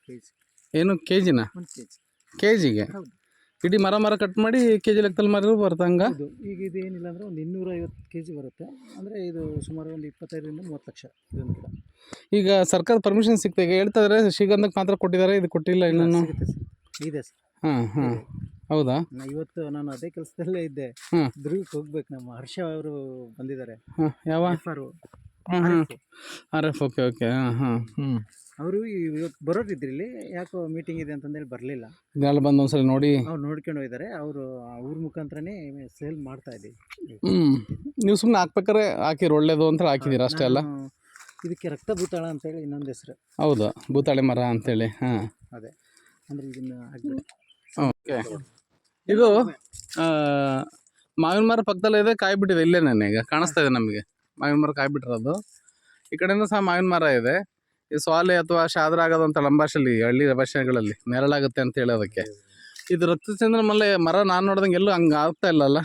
ಕೆ ಜಿ. ಏನು ಕೆ ಜಿನ? 1 ಕೆ ಜಿ. ಕೆ ಜಿಗೆ ಹೌದು. ಇಡೀ ಮರ ಕಟ್ ಮಾಡಿ ಕೆ ಜಿ ಲೆಕ್ಕದಲ್ಲಿ ಮರ ಬರುತ್ತೆ ಹಂಗ? ಹೌದು. ಈಗ ಇದು ಏನಿಲ್ಲ ಅಂದರೆ ಒಂದು 250 ಕೆ ಜಿ ಬರುತ್ತೆ. ಅಂದರೆ ಇದು ಸುಮಾರು ಒಂದು 25ರಿಂದ 30 ಲಕ್ಷ ಇದೊಂದು ಗಿಡ. ಈಗ ಸರ್ಕಾರ ಪರ್ಮಿಷನ್ ಸಿಗ್ತಾ ಈಗ ಹೇಳ್ತಾ ಇದ್ದಾರೆ ಶ್ರೀಗಂಧಕ್ಕೆ ಮಾತ್ರ ಕೊಟ್ಟಿದ್ದಾರೆ, ಇದು ಕೊಟ್ಟಿಲ್ಲ ಇನ್ನೂ? ಸಿಗುತ್ತೆ ಸರ್, ಇದೆ ಸರ್. ಹಾಂ ಹೌದಾ? ಇವತ್ತು ನಾನು ಅದೇ ಕೆಲಸದಲ್ಲೇ ಇದ್ದೆ. ಹ್ಮ್. ದುರ್ಗಕ್ಕೆ ಹೋಗ್ಬೇಕು. ನಮ್ಮ ಹರ್ಷ ಅವರು ಬಂದಿದ್ದಾರೆ. ಯಾವ? R F. ಓಕೆ ಅವರು ಇವತ್ತು ಬರೋರಿದ್ರು ಇಲ್ಲಿ, ಯಾಕೋ ಮೀಟಿಂಗ್ ಇದೆ ಅಂತಂದೇಳಿ ಬರಲಿಲ್ಲ. ಇದೆಲ್ಲ ಬಂದು ಒಂದ್ಸಲ ನೋಡಿ ಅವ್ರು ನೋಡ್ಕೊಂಡು ಹೋಗಿದ್ದಾರೆ. ಅವರು ಅವ್ರ ಮುಖಾಂತರನೇ ಸೇಲ್ ಮಾಡ್ತಾ ಇದ್ದೀವಿ. ನೀವು ಸುಮ್ಮನೆ ಹಾಕ್ಬೇಕಾರೆ ಹಾಕಿರಿ, ಒಳ್ಳೇದು ಅಂತ ಹಾಕಿದ್ದೀರಾ ಅಷ್ಟೇ ಅಲ್ಲ? ನಾನು ಇದಕ್ಕೆ ರಕ್ತಭೂತಾಳ ಅಂತೇಳಿ ಇನ್ನೊಂದು ಹೆಸರು. ಹೌದಾ, ಭೂತಾಳೆ ಮರ ಅಂತೇಳಿ. ಹಾಂ, ಅದೇ ಅಂದರೆ ಇದನ್ನು ಹಾಕ್ಬಿಟ್ಟು. ಓಕೆ. ಇದು ಮಾವಿನ ಮರ ಪಕ್ಕದಲ್ಲೇ ಇದೆ, ಕಾಯಿ ಬಿಟ್ಟಿದೆ. ಇಲ್ಲೇ ನನಗೆ ಕಾಣಿಸ್ತಾ ಇದೆ ನಮಗೆ ಮಾವಿನ ಮರ ಕಾಯಿ ಬಿಟ್ಟಿರೋದು. ಈ ಕಡೆಯಿಂದ ಸಹ ಮಾವಿನ ಮರ ಇದೆ. ಈ ಸ್ವಾಲೆ ಅಥವಾ ಶಾದ್ರ ಆಗೋದಂತ ಲಂಬಾಷಲ್ಲಿ ಹಳ್ಳಿ ಭಾಷೆಗಳಲ್ಲಿ ನೆರಳಾಗುತ್ತೆ ಅಂತ ಹೇಳೋದಕ್ಕೆ. ಇದು ರಕ್ತಚಂದ್ರ ಮರ ನಾನು ನೋಡ್ದಂಗೆ ಎಲ್ಲೂ ಹಂಗೆ ಆಗ್ತಾ ಇಲ್ಲಲ್ಲ?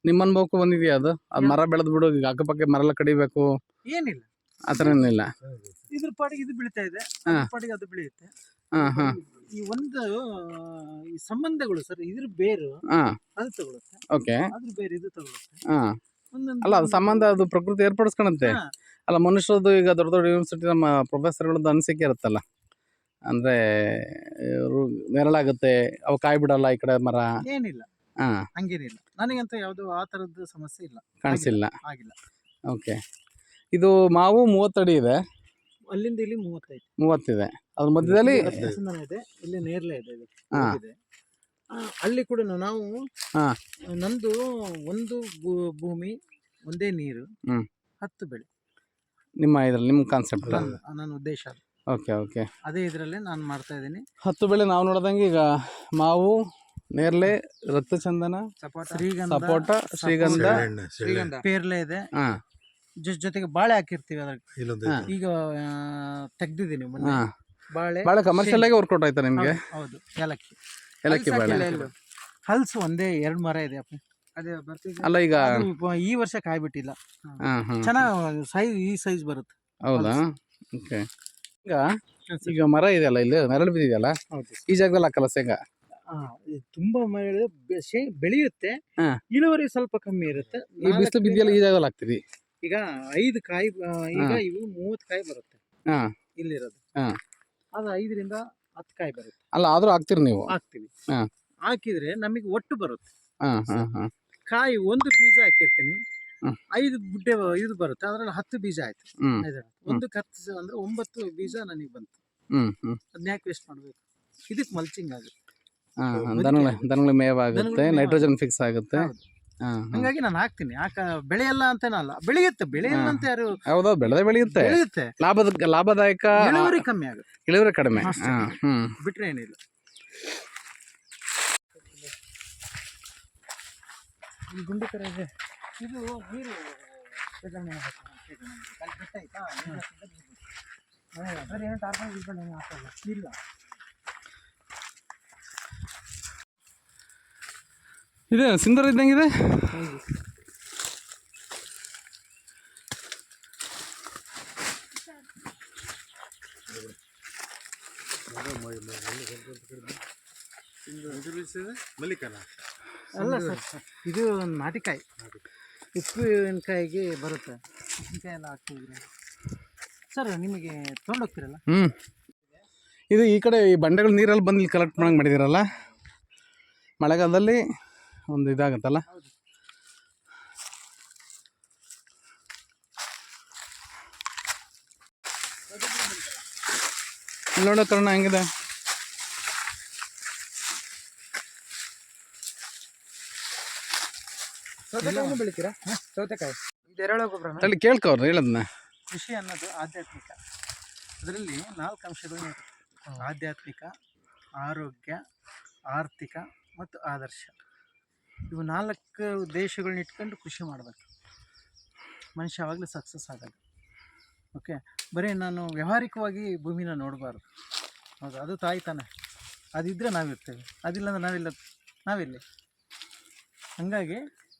ನಿಮ್ಮ ಅನುಭವಕ್ಕೂ ಬಂದಿದೆಯಾ ಅದು ಮರ ಬೆಳೆದು ಬಿಡು, ಈಗ ಅಕ್ಕಪಕ್ಕ ಮರ ಎಲ್ಲ ಕಡಿಬೇಕು, ಏನಿಲ್ಲ ಆ ಥರ ಏನಿಲ್ಲ? ಇದ್ರ ಪಾಡಿಗೆ ಇದು ಬೆಳೀತಾ ಇದೆ, ಪಾಡಿಗೆ ಅದು ಬೆಳೆಯುತ್ತೆ. ಈ ಒಂದು ಈ ಸಂಬಂಧಗಳು ಸರ್, ಇದ್ರ ಬೇರು ಅದು ತಗೊಳುತ್ತೆ, ಓಕೆ, ಅದ್ರ ಬೇರೆ ಇದು ತಗೊಳುತ್ತೆ. ಅಲ್ಲ, ಅದು ಸಂಬಂಧ ಅದು ಪ್ರಕೃತಿ ಏರ್ಪಡಿಸ್ಕೊಳುತ್ತೆ. ಅಲ್ಲ, ಮನುಷ್ಯರದ್ದು ಈಗ ದೊಡ್ಡ ದೊಡ್ಡ ಯೂನಿವರ್ಸಿಟಿ ನಮ್ಮ ಪ್ರೊಫೆಸರ್ಗಳದ್ದು ಅನಿಸಿಕೆ ಇರುತ್ತಲ್ಲ, ಅಂದರೆ ನೆರಳಾಗುತ್ತೆ, ಅವು ಕಾಯಿ ಬಿಡಲ್ಲ ಈ ಕಡೆ ಮರ. ಏನಿಲ್ಲ, ಹಂಗೇನಿಲ್ಲ. ನನಗಂತ ಯಾವುದು ಆ ಥರದ್ದು ಸಮಸ್ಯೆ ಇಲ್ಲ, ಕಾಣಿಸಿಲ್ಲ. ಆಗಿಲ್ಲ. ಓಕೆ. ಇದು ಮಾವು 30 ಅಡಿ ಇದೆ, ಅಲ್ಲಿಂದ ಇಲ್ಲಿ 30 ಇದೆ. ಅದ್ರ ಮಧ್ಯದಲ್ಲಿ ಚಂದನ ಇದೆ, ಇಲ್ಲಿ ನೇರ್ಲೆ ಇದೆ. ಅಲ್ಲಿ ಕೂಡ ನಾವು ನಂದು ಒಂದು ಭೂಮಿ ಒಂದೇ ನೀರು 10 ಬೆಳೆ ನಿಮ್ಮ ಇದ್ರಲ್ಲಿ, ನಿಮ್ಮ ಕಾನ್ಸೆಪ್ಟ್, ನನ್ನ ಉದ್ದೇಶ. ಓಕೆ. ಅದೇ ಇದರಲ್ಲೇ ನಾನು ಮಾಡ್ತಾ ಇದ್ದೀನಿ. 10 ಬೆಳೆ ನಾವು ನೋಡ್ದಂಗೆ ಈಗ ಮಾವು, ನೇರ್ಲೆ, ರಕ್ತಚಂದನ, ಸಪೋಟ, ಶ್ರೀಗಂಧ, ಪೇರ್ಲೆ ಇದೆ. ಜೊತೆಗೆ ಬಾಳೆ ಹಾಕಿರ್ತೀವಿ ಅದ್ರಾಗ. ಈಗ ತೆಗ್ದಿದ್ದೀನಿ ಬಾಳೆ ಕಮರ್ಷಿಯಲ್ ಆಗಿ ವರ್ಕೌಟ್ ಆಯ್ತಾ ನಿಮಗೆ? ಹೌದು. ಏಲಕ್ಕಿ ಬಾಳೆ, ಹಲ್ಸು ಒಂದೇ 2 ಮರ ಇದೆ. ಅದೇ ಅಲ್ಲ, ಈಗ ಈ ವರ್ಷ ಕಾಯಿ ಬಿಟ್ಟಿಲ್ಲ. ಚೆನ್ನಾಗಿ ಸೈಜ್, ಈ ಸೈಜ್ ಬರುತ್ತೆ. ಹೌದಾ? ಓಕೆ. ಈಗ ಮರ ಇದೆಯಲ್ಲ, ಇಲ್ಲಿ ನೆರಳು ಬಿದ್ದಿದೆಯಲ್ಲ, ಈ ಜಾಗದಲ್ಲಿ ಹಾಕಲ್ಲ ಶೇಂಗಾ? ತುಂಬಾ ಬೆಳೆಯುತ್ತೆ, ಇಳುವರಿ ಸ್ವಲ್ಪ ಕಮ್ಮಿ ಇರುತ್ತೆ. ಈ ಬಿಸಿಲು ಬಿದ್ದಿಯಲ್ಲ, ಈ ಜಾಗದಲ್ಲಿ ಹಾಕ್ತೀವಿ. ಈಗ 5 ಕಾಯಿ, ಈಗ ಇವು 30 ಕಾಯಿ ಬರುತ್ತೆ ಇಲ್ಲಿರೋದು. ಅದು 5ರಿಂದ 10 ಕಾಯಿ ಬರುತ್ತೆ. ಅಲ್ಲ, ಆದ್ರೂ ಹಾಕ್ತೀರಿ ನೀವು? ಹಾಕ್ತಿವಿ. ಹಾಕಿದ್ರೆ ನಮಗೆ ಒಟ್ಟು ಬರುತ್ತೆ. ಕಾಯಿ ಒಂದು ಬೀಜ ಹಾಕಿರ್ತೀನಿ, 5 ಬುಡ್ಡೆ ಇದು ಬರುತ್ತೆ. ಅದ್ರಲ್ಲಿ 10 ಬೀಜ ಆಯ್ತು. ಒಂದು ಖರ್ಚು ಅಂದ್ರೆ 9 ಬೀಜ ನನಗೆ ಬಂತು. ಅದನ್ನ ಯಾಕೆ ವೇಸ್ಟ್ ಮಾಡ್ಬೇಕು? ಇದಕ್ಕೆ ಮಲ್ಚಿಂಗ್ ಆಗುತ್ತೆ, ದನಗಳ ಮೇವಾಗುತ್ತೆ, ನೈಟ್ರೋಜನ್ ಫಿಕ್ಸ್ ಆಗುತ್ತೆ. ಹಂಗಾಗಿ ನಾನು ಹಾಕ್ತೀನಿ. ಬೆಳೆಯಲ್ಲ ಅಂತೇನಲ್ಲ, ಬೆಳೆಯುತ್ತೆ. ಬೆಳೆಯಲ್ಲ ಅಂತ ಯಾರು? ಹೌದಾ, ಬೆಳೆಯುತ್ತೆ. ಲಾಭದಾಯಕ, ಇಳುವರಿ ಕಮ್ಮಿ ಆಗುತ್ತೆ, ಇಳುವರಿ ಕಡಿಮೆ, ಬಿಟ್ರೆ ಏನಿಲ್ಲ. ಈ ಗುಂಡಿ ಥರ ಇದೆ, ಇದು ನೀರು ಶೇಖರಣೆ ಇಲ್ಲ. ಇದೆ ಸಿಂಧೂರ ಇದ್ದಂಗಿದೆ. ಅಲ್ಲ ಸರ್, ಇದು ನಾಟಿಕಾಯಿ. ಉಪ್ಪಿನಕಾಯಿಗೆ ಬರುತ್ತೆ. ಉಪ್ಪಿನಕಾಯಿ ಎಲ್ಲ ಹಾಕ್ತಿದ್ರೆ ಸರ್, ನಿಮಗೆ ತೊಗೊಂಡೋಗ್ತಿರಲ್ಲ? ಇದು ಈ ಕಡೆ ಈ ಬಂಡೆಗಳು ನೀರಲ್ಲಿ ಬಂದು ಇಲ್ಲಿ ಕಲೆಕ್ಟ್ ಮಾಡಂಗೆ ಮಾಡಿದಿರಲ್ಲ, ಮಳೆಗಾಲದಲ್ಲಿ ಒಂದು ಇದಾಗುತ್ತಲ್ಲ. ನೋಡೋ ಕಾರಣ ಹೆಂಗಿದೆ. ಸೌತೆಕಾಯಿ ಬೆಳಿತೀರಾ? ಸೌತೆಕಾಯಿ ಅಲ್ಲಿ ಕೇಳ್ಕವ್ರು ಹೇಳೋದನ್ನ. ಕೃಷಿ ಅನ್ನೋದು ಆಧ್ಯಾತ್ಮಿಕ. ಅದರಲ್ಲಿ 4 ಅಂಶಗಳು: ಆಧ್ಯಾತ್ಮಿಕ, ಆರೋಗ್ಯ, ಆರ್ಥಿಕ ಮತ್ತು ಆದರ್ಶ. ಇವು 4 ಉದ್ದೇಶಗಳನ್ನ ಇಟ್ಕೊಂಡು ಕೃಷಿ ಮಾಡಬೇಕು. ಮನುಷ್ಯ ಯಾವಾಗಲೂ ಸಕ್ಸಸ್ ಆಗಲ್ಲ. ಓಕೆ, ಬರೀ ನಾನು ವ್ಯಾವಹಾರಿಕವಾಗಿ ಭೂಮಿನ ನೋಡಬಾರ್ದು. ಹೌದು, ಅದು ತಾಯಿ ತಾನೆ. ಅದಿದ್ದರೆ ನಾವಿರ್ತೇವೆ, ಅದಿಲ್ಲ ಅಂದ್ರೆ ನಾವಿಲ್ಲಿ. ಹಾಗಾಗಿ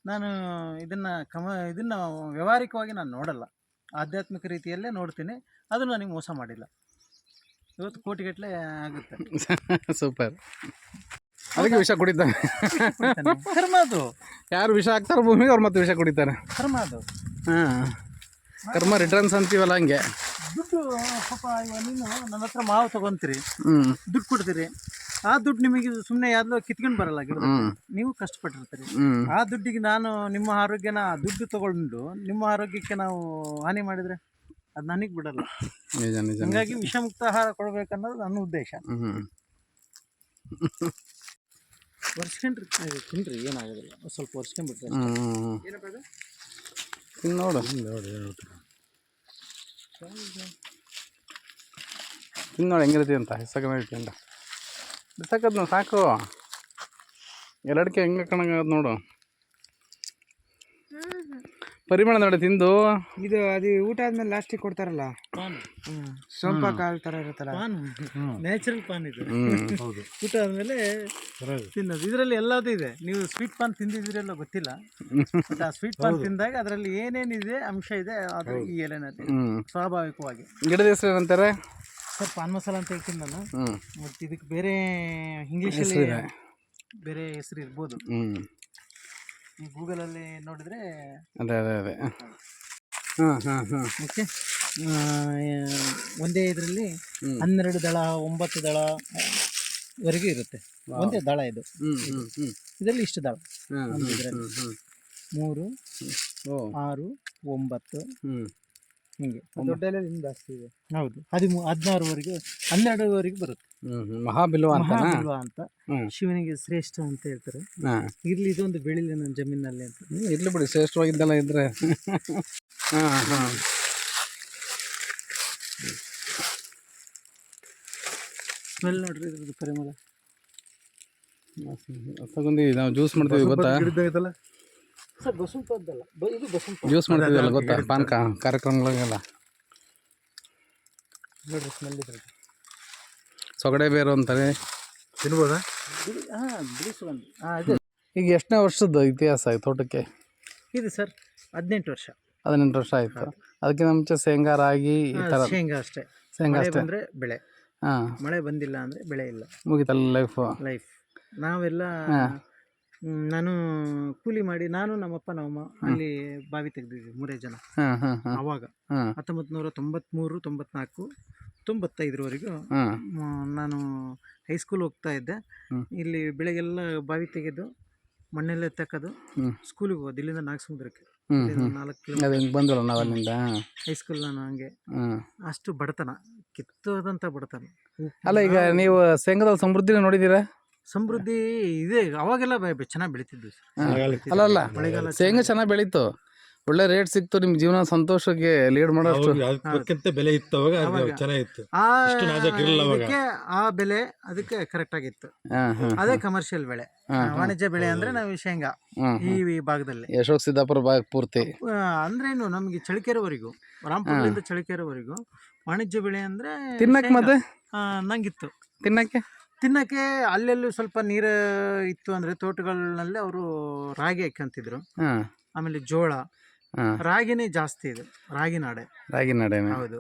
ನಾನು ಇದನ್ನ ವ್ಯಾವಹಾರಿಕವಾಗಿ ನಾನು ನೋಡಲ್ಲ, ಆಧ್ಯಾತ್ಮಿಕ ರೀತಿಯಲ್ಲೇ ನೋಡ್ತೀನಿ. ಅದು ನನಗೆ ಮೋಸ ಮಾಡಿಲ್ಲ. ಇವತ್ತು ಕೋಟಿಗಟ್ಟಲೆ ಆಗುತ್ತೆ. ಸೂಪರ್. ಅದಕ್ಕೆ ವಿಷ ಕುಡಿತಾರೆ. ಕರ್ಮ ಅದು. ಯಾರು ವಿಷ ಹಾಕ್ತಾರೆ ಭೂಮಿಗೆ ಅವ್ರು ಮತ್ತೆ ವಿಷ ಕುಡಿತಾರೆ. ಕರ್ಮ ಅದು. ಹಾಂ, ಕರ್ಮ ರಿಟರ್ನ್ಸ್ ಅಂತೀವಲ್ಲ ಹಂಗೆ. ದುಡ್ಡು ಪಾಪ ಇವಾಗ ನೀನು ನನ್ನ ಹತ್ರ ಮಾವು ತಗೊಂತೀರಿ, ಹ್ಞೂ ದುಡ್ಡು ಕೊಡ್ತೀರಿ. ಆ ದುಡ್ಡು ನಿಮಗೆ ಸುಮ್ಮನೆ ಯಾವ್ದೋ ಕಿತ್ಕೊಂಡು ಬರಲ್ಲ ಗಿಡ. ನೀವು ಕಷ್ಟಪಟ್ಟಿರ್ತೀರಿ. ಆ ದುಡ್ಡಿಗೆ ನಾನು ನಿಮ್ಮ ಆರೋಗ್ಯನ ದುಡ್ಡು ತಗೊಂಡು ನಿಮ್ಮ ಆರೋಗ್ಯಕ್ಕೆ ನಾವು ಹಾನಿ ಮಾಡಿದ್ರೆ ಅದು ನನಗೆ ಬಿಡಲ್ಲ. ನಿಜ ನಿಜ. ಹಂಗಾಗಿ ವಿಷಮುಕ್ತ ಆಹಾರ ಕೊಡ್ಬೇಕನ್ನೋದು ನನ್ನ ಉದ್ದೇಶ. ಒರ್ಸ್ಕೊಂಡ್ರಿ ತಿನ್ರಿ, ಏನಾಗೋದಿಲ್ಲ. ಸ್ವಲ್ಪ ಒರ್ಸ್ಕೊಂಡ್ಬಿಟ್ರೆ ನೋಡು ತಿನ್ನೋಡು ಹೆಂಗಿರ್ತಿ ಅಂತ ಹೆಸಕೈತಿ ಅಂತ ಬಿಸಾಕದ್ನ ಸಾಕು. ಎಲ್ಲಡಿಕೆ ಹೆಂಗೆ ಕಣಂಗದ್ ನೋಡು. ಪರಿಮಳ ನೋಡಿ ತಿಂದು. ಇದು ಅದು ಊಟ ಆದ್ಮೇಲೆ ಲಾಸ್ಟಿಗೆ ಕೊಡ್ತಾರಲ್ಲ, ಸ್ವಲ್ಪ ಕಾಳು ಥರ ಇರುತ್ತಲ್ಲ, ನ್ಯಾಚುರಲ್ ಪಾನ್ ಇದು. ಊಟ ಆದ್ಮೇಲೆ ತಿನ್ನೋದು. ಇದರಲ್ಲಿ ಎಲ್ಲದೂ ಇದೆ. ನೀವು ಸ್ವೀಟ್ ಪಾನ್ ತಿಂದಿದ್ದೀರಲ್ಲ ಗೊತ್ತಿಲ್ಲ, ಬಟ್ ಆ ಸ್ವೀಟ್ ಪಾನ್ ತಿಂದಾಗ ಅದರಲ್ಲಿ ಏನೇನಿದೆ ಅಂಶ ಇದೆ ಅದು ಈ ಎಲೆನಲ್ಲಿ ಸ್ವಾಭಾವಿಕವಾಗಿ. ಗಿಡದ ಹೆಸರು ಏನಂತಾರೆ ಸರ್? ಪಾನ್ ಮಸಾಲ ಅಂತ ಹೇಳ್ತೀನಿ ನಾನು. ಮತ್ತು ಇದಕ್ಕೆ ಬೇರೆ ಇಂಗ್ಲೀಷಲ್ಲಿ ಬೇರೆ ಹೆಸರು ಇರ್ಬೋದು. ಈ ಗೂಗಲಲ್ಲಿ ನೋಡಿದ್ರೆ ಅದೇ ಅದೇ ಅದೇ. ಹಾಂ ಹಾಂ ಹಾಂ. ಓಕೆ. ಒಂದೇ ಇದರಲ್ಲಿ 12 ದಳ 9 ದಳ ವರೆಗೂ ಇರುತ್ತೆ. ಒಂದೇ ದಳ ಇದು. ಇದರಲ್ಲಿ ಇಷ್ಟು ದಳ. ಇದರಲ್ಲಿ 3 6 9 ಹಿಂಗೆ ದೊಡ್ಡ ಜಾಸ್ತಿ ಇದೆ. ಹೌದು. 16ವರೆಗೆ 12ವರೆಗೆ ಬರುತ್ತೆ. ಮಹಾಬಿಲ್ವ ಅಂತ ಶಿವನಿಗೆ ಶ್ರೇಷ್ಠ ಅಂತ ಹೇಳ್ತಾರೆ. ಇರ್ಲಿ, ಇದೊಂದು ಬೆಳಿಲಿ ನನ್ನ ಜಮೀನಲ್ಲಿ ಅಂತ. ಇರ್ಲಿ ಬಿಡಿ, ಶ್ರೇಷ್ಠವಾಗಿದ್ದಲ್ಲ ಇದ್ರೆ. ಹಾಂ ಹಾಂ. ಸ್ಮೆಲ್ ನೋಡ್ರಿ ಇದ್ರದ್ದು ಪರಿಮಳ. ಹೊಸಗುಂದಿ ನಾವು ಜ್ಯೂಸ್ ಮಾಡ್ತೀವಿ ಗೊತ್ತಾ? ಸರ್ ಬಸಂತದ್ದಲ್ಲ, ಇದು ಬಸಂತ ಜ್ಯೂಸ್ ಮಾಡ್ತೀವಲ್ಲ ಗೊತ್ತಾ, ಪಾನಕ ಕಾರ್ಯಕ್ರಮಗಳಿಗೆಲ್ಲ. ನೋಡ್ರಿ ಸ್ಮೆಲ್ ಇದ್ರದ್ದು. ಸೊಗಡೆ ಬೇರು ಅಂತಾರೆ, ತಿನ್ಬೋದಾ? ಬಿಳಿ ಸುಗಂಧ. ಇದು ಈಗ ಎಷ್ಟನೇ ವರ್ಷದ ಇತಿಹಾಸ ಈ ತೋಟಕ್ಕೆ? ಇದು ಸರ್ 18 ವರ್ಷ. 18 ವರ್ಷ ಆಯಿತು. ಅದಕ್ಕಿಂತ ಮುಂಚೆ ಶೇಂಗಾ, ರಾಗಿ ಈ ಥರ? ಶೇಂಗಾ ಅಷ್ಟೇ. ಶೇಂಗಾ ಮಳೆ ಅಷ್ಟೇ. ಬಂದರೆ ಬೆಳೆ, ಹಾಂ, ಮಳೆ ಬಂದಿಲ್ಲ ಅಂದರೆ ಬೆಳೆ ಇಲ್ಲ. ಮುಗಿತಲ್ಲ ಲೈಫ್. ನಾವೆಲ್ಲ ನಾನು ಕೂಲಿ ಮಾಡಿ, ನಾನು ನಮ್ಮಪ್ಪ ನಮ್ಮಮ್ಮ ಅಲ್ಲಿ ಬಾವಿ ತೆಗೆದಿದ್ವಿ 3 ಜನ. ಅವಾಗ 1993 94 95ವರೆಗೂ ನಾನು ಹೈಸ್ಕೂಲ್ ಹೋಗ್ತಾ ಇದ್ದೆ. ಇಲ್ಲಿ ಬೆಳಗ್ಗೆಲ್ಲ ಬಾವಿ ತೆಗೆದು ಮಣ್ಣೆಲ್ಲ ತೆಕ್ಕೋದು, ಸ್ಕೂಲಿಗೆ ಹೋಗೋದು. ಇಲ್ಲಿಂದ ನಾಗಸಮುದ್ರಕ್ಕೆ 4 ಕಿಲೋಮೀಟರ್ ಬಂದಲ್ಲ ನಾವು ಅಲ್ಲಿಂದ. ಹೈಸ್ಕೂಲ್ ನಾನು ಹಂಗೆ. ಅಷ್ಟು ಬಡತನ, ಕಿತ್ತೋದಂಥ ಬಡತನ. ಅಲ್ಲ, ಈಗ ನೀವು ಶೇಂಗಾದಲ್ಲಿ ಸಮೃದ್ಧಿನ ನೋಡಿದ್ದೀರಾ? ಸಮೃದ್ಧಿ ಇದೆ. ಅವಾಗೆಲ್ಲ ಚೆನ್ನಾಗಿ ಬೆಳೀತಿದ್ವಿ. ಅಲ್ಲ, ಶೇಂಗಾ ಚೆನ್ನಾಗಿ ಬೆಳೀತು, ಒಳ್ಳೆ ರೇಟ್ ಸಿಕ್ತು, ನಿಮ್ ಜೀವನ ಸಂತೋಷಕ್ಕೆ ಲೀಡ್ ಮಾಡೋಷ್ಟು ಅದಕ್ಕಿಂತ ಬೆಲೆ ಇತ್ತು ಅವಾಗ, ಚೆನ್ನಾಗಿತ್ತು. ಅದಕ್ಕೆ ಆ ಬೆಲೆ ಅದಕ್ಕೆ ಕರೆಕ್ಟ್ ಆಗಿತ್ತು. ಅದೇ ಕಮರ್ಷಿಯಲ್ ಬೆಳೆ, ವಾಣಿಜ್ಯ ಬೆಳೆ ಅಂದ್ರೆ ನಾವು ಶೇಂಗಾ ಈ ಭಾಗದಲ್ಲಿ. ಅಶೋಕ್ ಸಿದ್ದಾಪುರ ಭಾಗ ಪೂರ್ತಿ ಅಂದ್ರೇನು, ನಮ್ಗೆ ಚಳಿಕೆರೆವರೆಗೂ, ರಾಮಪುರದಿಂದ ಚಳಿಕೆರೆವರೆಗೂ ವಾಣಿಜ್ಯ ಬೆಳೆ ಅಂದ್ರೆ ತಿನ್ನಕ್ಕೆ. ಮತ್ತೆ ನಂಗಿತ್ತು ತಿನ್ನಕ್ಕೆ ಅಲ್ಲೆಲ್ಲೂ ಸ್ವಲ್ಪ ನೀರು ಇತ್ತು ಅಂದ್ರೆ ತೋಟಗಳಲ್ಲಿ ಅವರು ರಾಗಿ ಹಾಕಂತಿದ್ರು. ಆಮೇಲೆ ಜೋಳ, ರಾಗಿನೇ ಜಾಸ್ತಿ ಇದೆ. ರಾಗಿ ನಾಡೆ. ಹೌದು.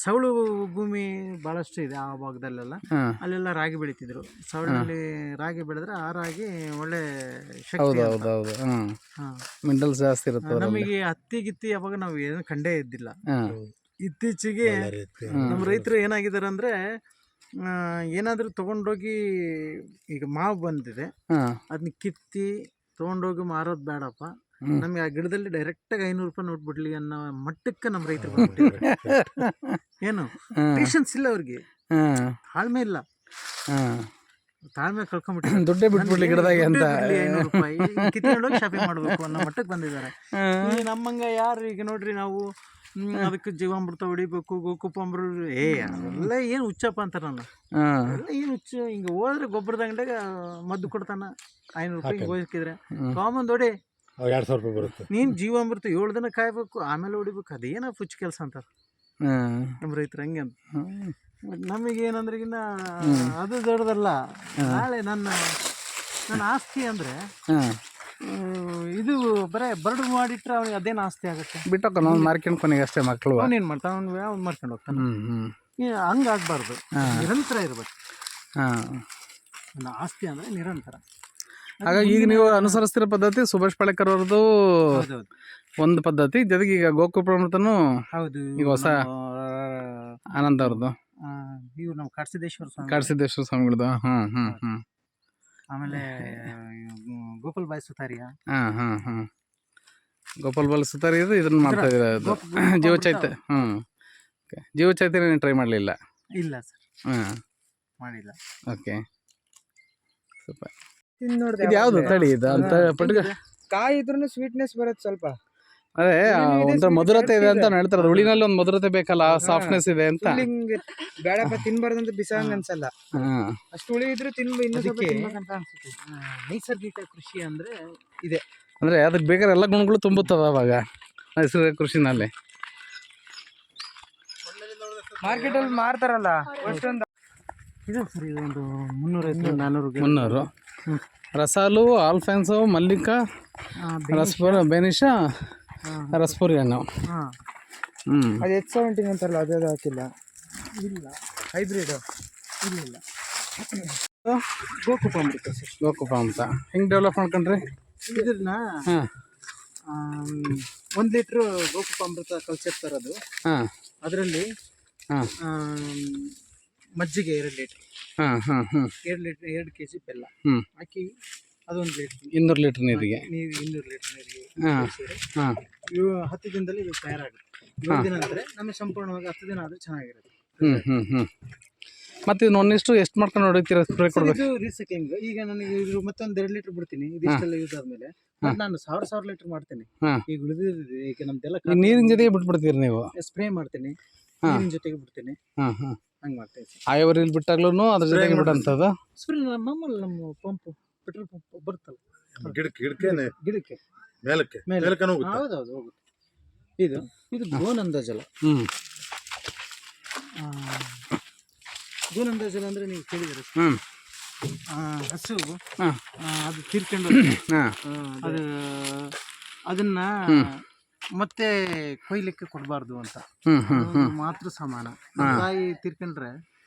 ಸೌಳು ಭೂಮಿ ಬಹಳಷ್ಟು ಇದೆ ಆ ಭಾಗದಲ್ಲೆಲ್ಲ. ಅಲ್ಲೆಲ್ಲ ರಾಗಿ ಬೆಳಿತಿದ್ರು. ಸೌಳಿನಲ್ಲಿ ರಾಗಿ ಬೆಳೆದ್ರೆ ಆ ರಾಗಿ ಒಳ್ಳೆ ಶಕ್ತಿ. ಮಿನರಲ್ಸ್ ಜಾಸ್ತಿ ಇರುತ್ತೆ. ನಮಗೆ ಹತ್ತಿ ಗಿತ್ತಿ ಯಾವಾಗ ನಾವು ಏನು ಕಂಡೇ ಇದ್ದಿಲ್ಲ. ಇತ್ತೀಚೆಗೆ ನಮ್ಮ ರೈತರು ಏನಾಗಿದ್ದಾರೆ ಅಂದ್ರೆ, ಏನಾದರೂ ತೊಗೊಂಡೋಗಿ, ಈಗ ಮಾವು ಬಂದಿದೆ, ಅದನ್ನ ಕಿತ್ತಿ ತೊಗೊಂಡೋಗಿ ಮಾರೋದು ಬೇಡಪ್ಪ, ನಮಗೆ ಆ ಗಿಡದಲ್ಲಿ ಡೈರೆಕ್ಟಾಗಿ 500 ರೂಪಾಯಿ ನೋಟ್ಬಿಡ್ಲಿ ಅನ್ನೋ ಮಟ್ಟಕ್ಕೆ ನಮ್ಮ ರೈತರು ಬಂದ್ಬಿಟ್ಟಿದ್ದಾರೆ. ಏನು ಪೇಷನ್ಸ್ ಇಲ್ಲ ಅವ್ರಿಗೆ, ತಾಳ್ಮೆ ಇಲ್ಲ. ತಾಳ್ಮೆ ಕಳ್ಕೊಂಡ್ಬಿಟ್ಟು ದುಡ್ಡೇ ಬಿಟ್ಬಿಡ್ಲಿ ಗಿಡದಾಗೆ ಅಂತ 500 ರೂಪಾಯಿ ಕಿತ್ಕೊಂಡೋಗಿ ಶಾಪಿಂಗ್ ಮಾಡಬೇಕು ಅನ್ನೋ ಮಟ್ಟಕ್ಕೆ ಬಂದಿದ್ದಾರೆ. ನಮ್ಮಂಗ ಯಾರು ಈಗ ನೋಡ್ರಿ, ನಾವು ಅದಕ್ಕೆ ಜೀವಾಮೃತ ಹೊಡಿಬೇಕು, ಗೋಕುಪಾಂಬ್ರ, ಅದೆಲ್ಲ ಏನು ಹುಚ್ಚಪ್ಪ ಅಂತಾರೆ. ನಾನು ಎಲ್ಲ ಏನು ಹುಚ್ಚ, ಹಿಂಗೆ ಹೋದ್ರೆ ಗೊಬ್ಬರದ ಅಂಗಡಿಯಾಗ ಮದ್ದು ಕೊಡ್ತಾನ, 500 ರೂಪಾಯಿ ಹೋಗಿದ್ರೆ ಕಾಮನ್ ಹೊಡಿ, 2000 ರೂಪಾಯಿ ಬರುತ್ತೆ. ನೀನು ಜೀವಾಮೃತ 7 ದಿನ ಕಾಯ್ಬೇಕು, ಆಮೇಲೆ ಹೊಡಿಬೇಕು. ಅದೇನೋ ಹುಚ್ಚ ಕೆಲಸ ಅಂತಾರೆ ನಮ್ಮ ರೈತರು. ಹಂಗೆ ಅಂತ ನಮಗೇನಂದ್ರೆ ಇನ್ನ ಅದು ದೊಡ್ಡದಲ್ಲ. ನಾಳೆ ನನ್ನ ಆಸ್ತಿ ಅಂದರೆ ಇದು ಬರೇ ಬರ್ಡ್ ಮಾಡಿಟ್ರೆ ಅವ್ನಿಗೆ ಅದೇನು ಆಸ್ತಿ ಆಗುತ್ತೆ. ಬಿಟ್ಟೋಕ ನಾವು ಮಾರ್ಕೊಂಡು ಕೊನೆಗೆ ಅಷ್ಟೇ ಮಕ್ಕಳು. ಅವನೇನು ಮಾಡ್ತಾನೆ, ಅವ್ನು ಯಾವ ಮಾಡ್ಕೊಂಡು ಹೋಗ್ತಾನೆ. ಹಂಗಾಗಬಾರ್ದು, ನಿರಂತರ ಇರ್ಬೇಕು. ಆಸ್ತಿ ಅಂದರೆ ನಿರಂತರ. ಹಾಗಾಗಿ ಈಗ ನೀವು ಅನುಸರಿಸ್ತಿರೋ ಪದ್ಧತಿ ಸುಭಾಷ್ ಪಾಳೇಕರ್ ಅವ್ರದ್ದು ಒಂದು ಪದ್ಧತಿ, ಜೊತೆಗೆ ಈಗ ಗೋಕುಲಮೃತನು ಹೌದು, ಈಗ ಹೊಸ ಆನಂದ್ ಅವ್ರದ್ದು, ಇವು ನಮ್ಮ ಕಾಡಸಿದ್ದೇಶ್ವರ ಸ್ವಾಮಿ, ಕಾಡಸಿದ್ದೇಶ್ವರ ಸ್ವಾಮಿಗಳದ್ದು. ಆಮೇಲೆ ಗೋಪಾಲ್ ಬಾಯ್ ಸುತಾರಿಯ, ಗೋಪಾಲ್ ಬಾಲ್ ಸುತಾರಿ ಇದನ್ನ ಮಾಡ್ತಾ ಇದ್ದೀರಾ? ಅದು ಜೀವಚೈತ್ಯ. ಜೀವಚೈತ್ಯ ಟ್ರೈ ಮಾಡಲಿಲ್ಲ? ಇಲ್ಲ ಸರ್, ಮಾಡಿಲ್ಲ. Okay, super. ನೋಡಿದೆ ಇದು ಯಾವುದು ತಳಿ ಇದು ಅಂತ ಪಟ್ಕ? ಕಾಯಿ ಇದ್ರೂ ಸ್ವೀಟ್ನೆಸ್ ಬರುತ್ತೆ ಸ್ವಲ್ಪ. ಅದೇ ಒಂಥರ ಮಧುರತೆ ಇದೆ ಅಂತ ಹೇಳ್ತಾರೆ. ಹುಳಿನಲ್ಲಿ ಒಂದು ಮಧುರತೆ ಬೇಕಲ್ಲ, ಸಾಫ್ಟ್ನೆಸ್ ಇದೆ ಅಂತ. ಬೇಡಪ್ಪ ತಿನ್ಬಾರ್ದಂತ ಬಿಸಾಂಗ್ ಅನ್ಸಲ್ಲ. ಅಷ್ಟು ಹುಳಿ ಇದ್ರೆ ಇನ್ನೂ ಸ್ವಲ್ಪ ತಿನ್ಬೇಕಂತ ಅನ್ಸುತ್ತೆ. ನೈಸರ್ಗಿಕ ಕೃಷಿ ಅಂದ್ರೆ ಇದೆ, ಅಂದ್ರೆ ಅದಕ್ಕೆ ಬೇಕಾದ್ರೆ ಎಲ್ಲ ಗುಣಗಳು ತುಂಬುತ್ತವ ಅವಾಗ ನೈಸರ್ಗಿಕ ಕೃಷಿನಲ್ಲಿ. ಮಾರ್ಕೆಟಲ್ಲಿ ಮಾರ್ತಾರಲ್ಲ ಅಷ್ಟೊಂದು. ಇದು ಸರಿ, ಒಂದು 300 ರಸಾಲು, ಆಲ್ಫೆನ್ಸೋ, ಮಲ್ಲಿಕಾ, ರಸ್ಪುರ, ಬೆನಿಷ, ರಸ್ಪುರಿ ಹಣ್ಣು. ಅದು H17 ಅಂತಾರಲ್ಲ, ಅದೇ ಹಾಕಿಲ್ಲ. ಇಲ್ಲ, ಹೈಬ್ರಿಡ್ ಇಲ್ಲ. ಗೋಕುಪಾಮೃತ ಸರ್, ಗೋಕುಪಾಮೃತ ಹೆಂಗೆ ಡೆವಲಪ್ ಮಾಡ್ಕೊಂಡ್ರಿ ಇದನ್ನ? 1 ಲೀಟ್ರ್ ಗೋಕುಪಾಮೃತ ಕಲ್ಚರ್ ತರೋದು, ಅದರಲ್ಲಿ ಮಜ್ಜಿಗೆ 2 ಲೀಟ್ರ್, 2 kg ಬೆಲ್ಲ ಹಾಕಿ ಅದೊಂದು ಲೀಟ್ರ್, 200 ಲೀಟ್ರ್ ನೀರಿಗೆ 200 ಲೀಟ್ರ್ ನೀರಿಗೆ ಇವು 10 ದಿನದಲ್ಲಿ ಇದು ತಯಾರಾಗುತ್ತೆ. 7 ದಿನ ಅಂದರೆ ನಮಗೆ ಸಂಪೂರ್ಣವಾಗಿ 10 ದಿನ ಆದರೆ ಚೆನ್ನಾಗಿರುತ್ತೆ. ಮತ್ತೆ ಇದು ಒಂದಿಷ್ಟು ಎಷ್ಟು ಮಾಡ್ಕೊಂಡು ಹೊಡಿತೀರ ಸ್ಪ್ರೇ ಕೊಡಬೇಕು? ಇದು ರೀಸೈಕ್ಲಿಂಗ್. ಈಗ ನನಗೆ ಇದು ಮತ್ತೊಂದು 2 ಲೀಟ್ರ್ ಬಿಡ್ತೀನಿ, ಇದಿಷ್ಟೆಲ್ಲ ಯೂಸ್ ಆದಮೇಲೆ ನಾನು 1000 ಲೀಟ್ರ್ ಮಾಡ್ತೀನಿ. ಈಗ ಉಳಿದಿದೆ, ಈಗ ನಮ್ದೆಲ್ಲ ನೀರಿನ ಜೊತೆಗೆ ಬಿಟ್ಬಿಡ್ತೀರಿ ನೀವು? ಸ್ಪ್ರೇ ಮಾಡ್ತೀನಿ, ನೀರಿನ ಜೊತೆಗೆ ಬಿಡ್ತೀನಿ, ಹಂಗೆ ಮಾಡ್ತೀನಿ. ಆಯವರಿಲಿ ಬಿಟ್ಟಾಗ್ಲೂ ಅದ್ರ ಜೊತೆಗೆ ಬಿಡಂಥದ್ದು ಸ್ಪ್ರೇ ಮಾಮೂಲಿ ನಮ್ಮ ಪಂಪ್, ಪೆಟ್ರೋಲ್ ಪಂಪ್ ಬರುತ್ತಲ್ಲ ಗಿಡಕ್ಕೆ ಮೇಲಕ್ಕೆ ಹೌದೌದು ಹೋಗುತ್ತೆ. ಇದು ಗೋನಂದ ಜಲ. ಗೋನಂದ ಜಲ ಅಂದರೆ ನೀವು ಕೇಳಿದ್ರೆ ಹಸು ಅದು ತೀರ್ಕೊಂಡು ಅದು ಅದನ್ನ ಮತ್ತೆ ಕೊಯ್ಲಿಕ್ಕೆ ಕೊಡಬಾರ್ದು ಅಂತ, ಮಾತೃ ಸಮಾನ. ತಾಯಿ ತೀರ್ಕೊಂಡ್ರೆ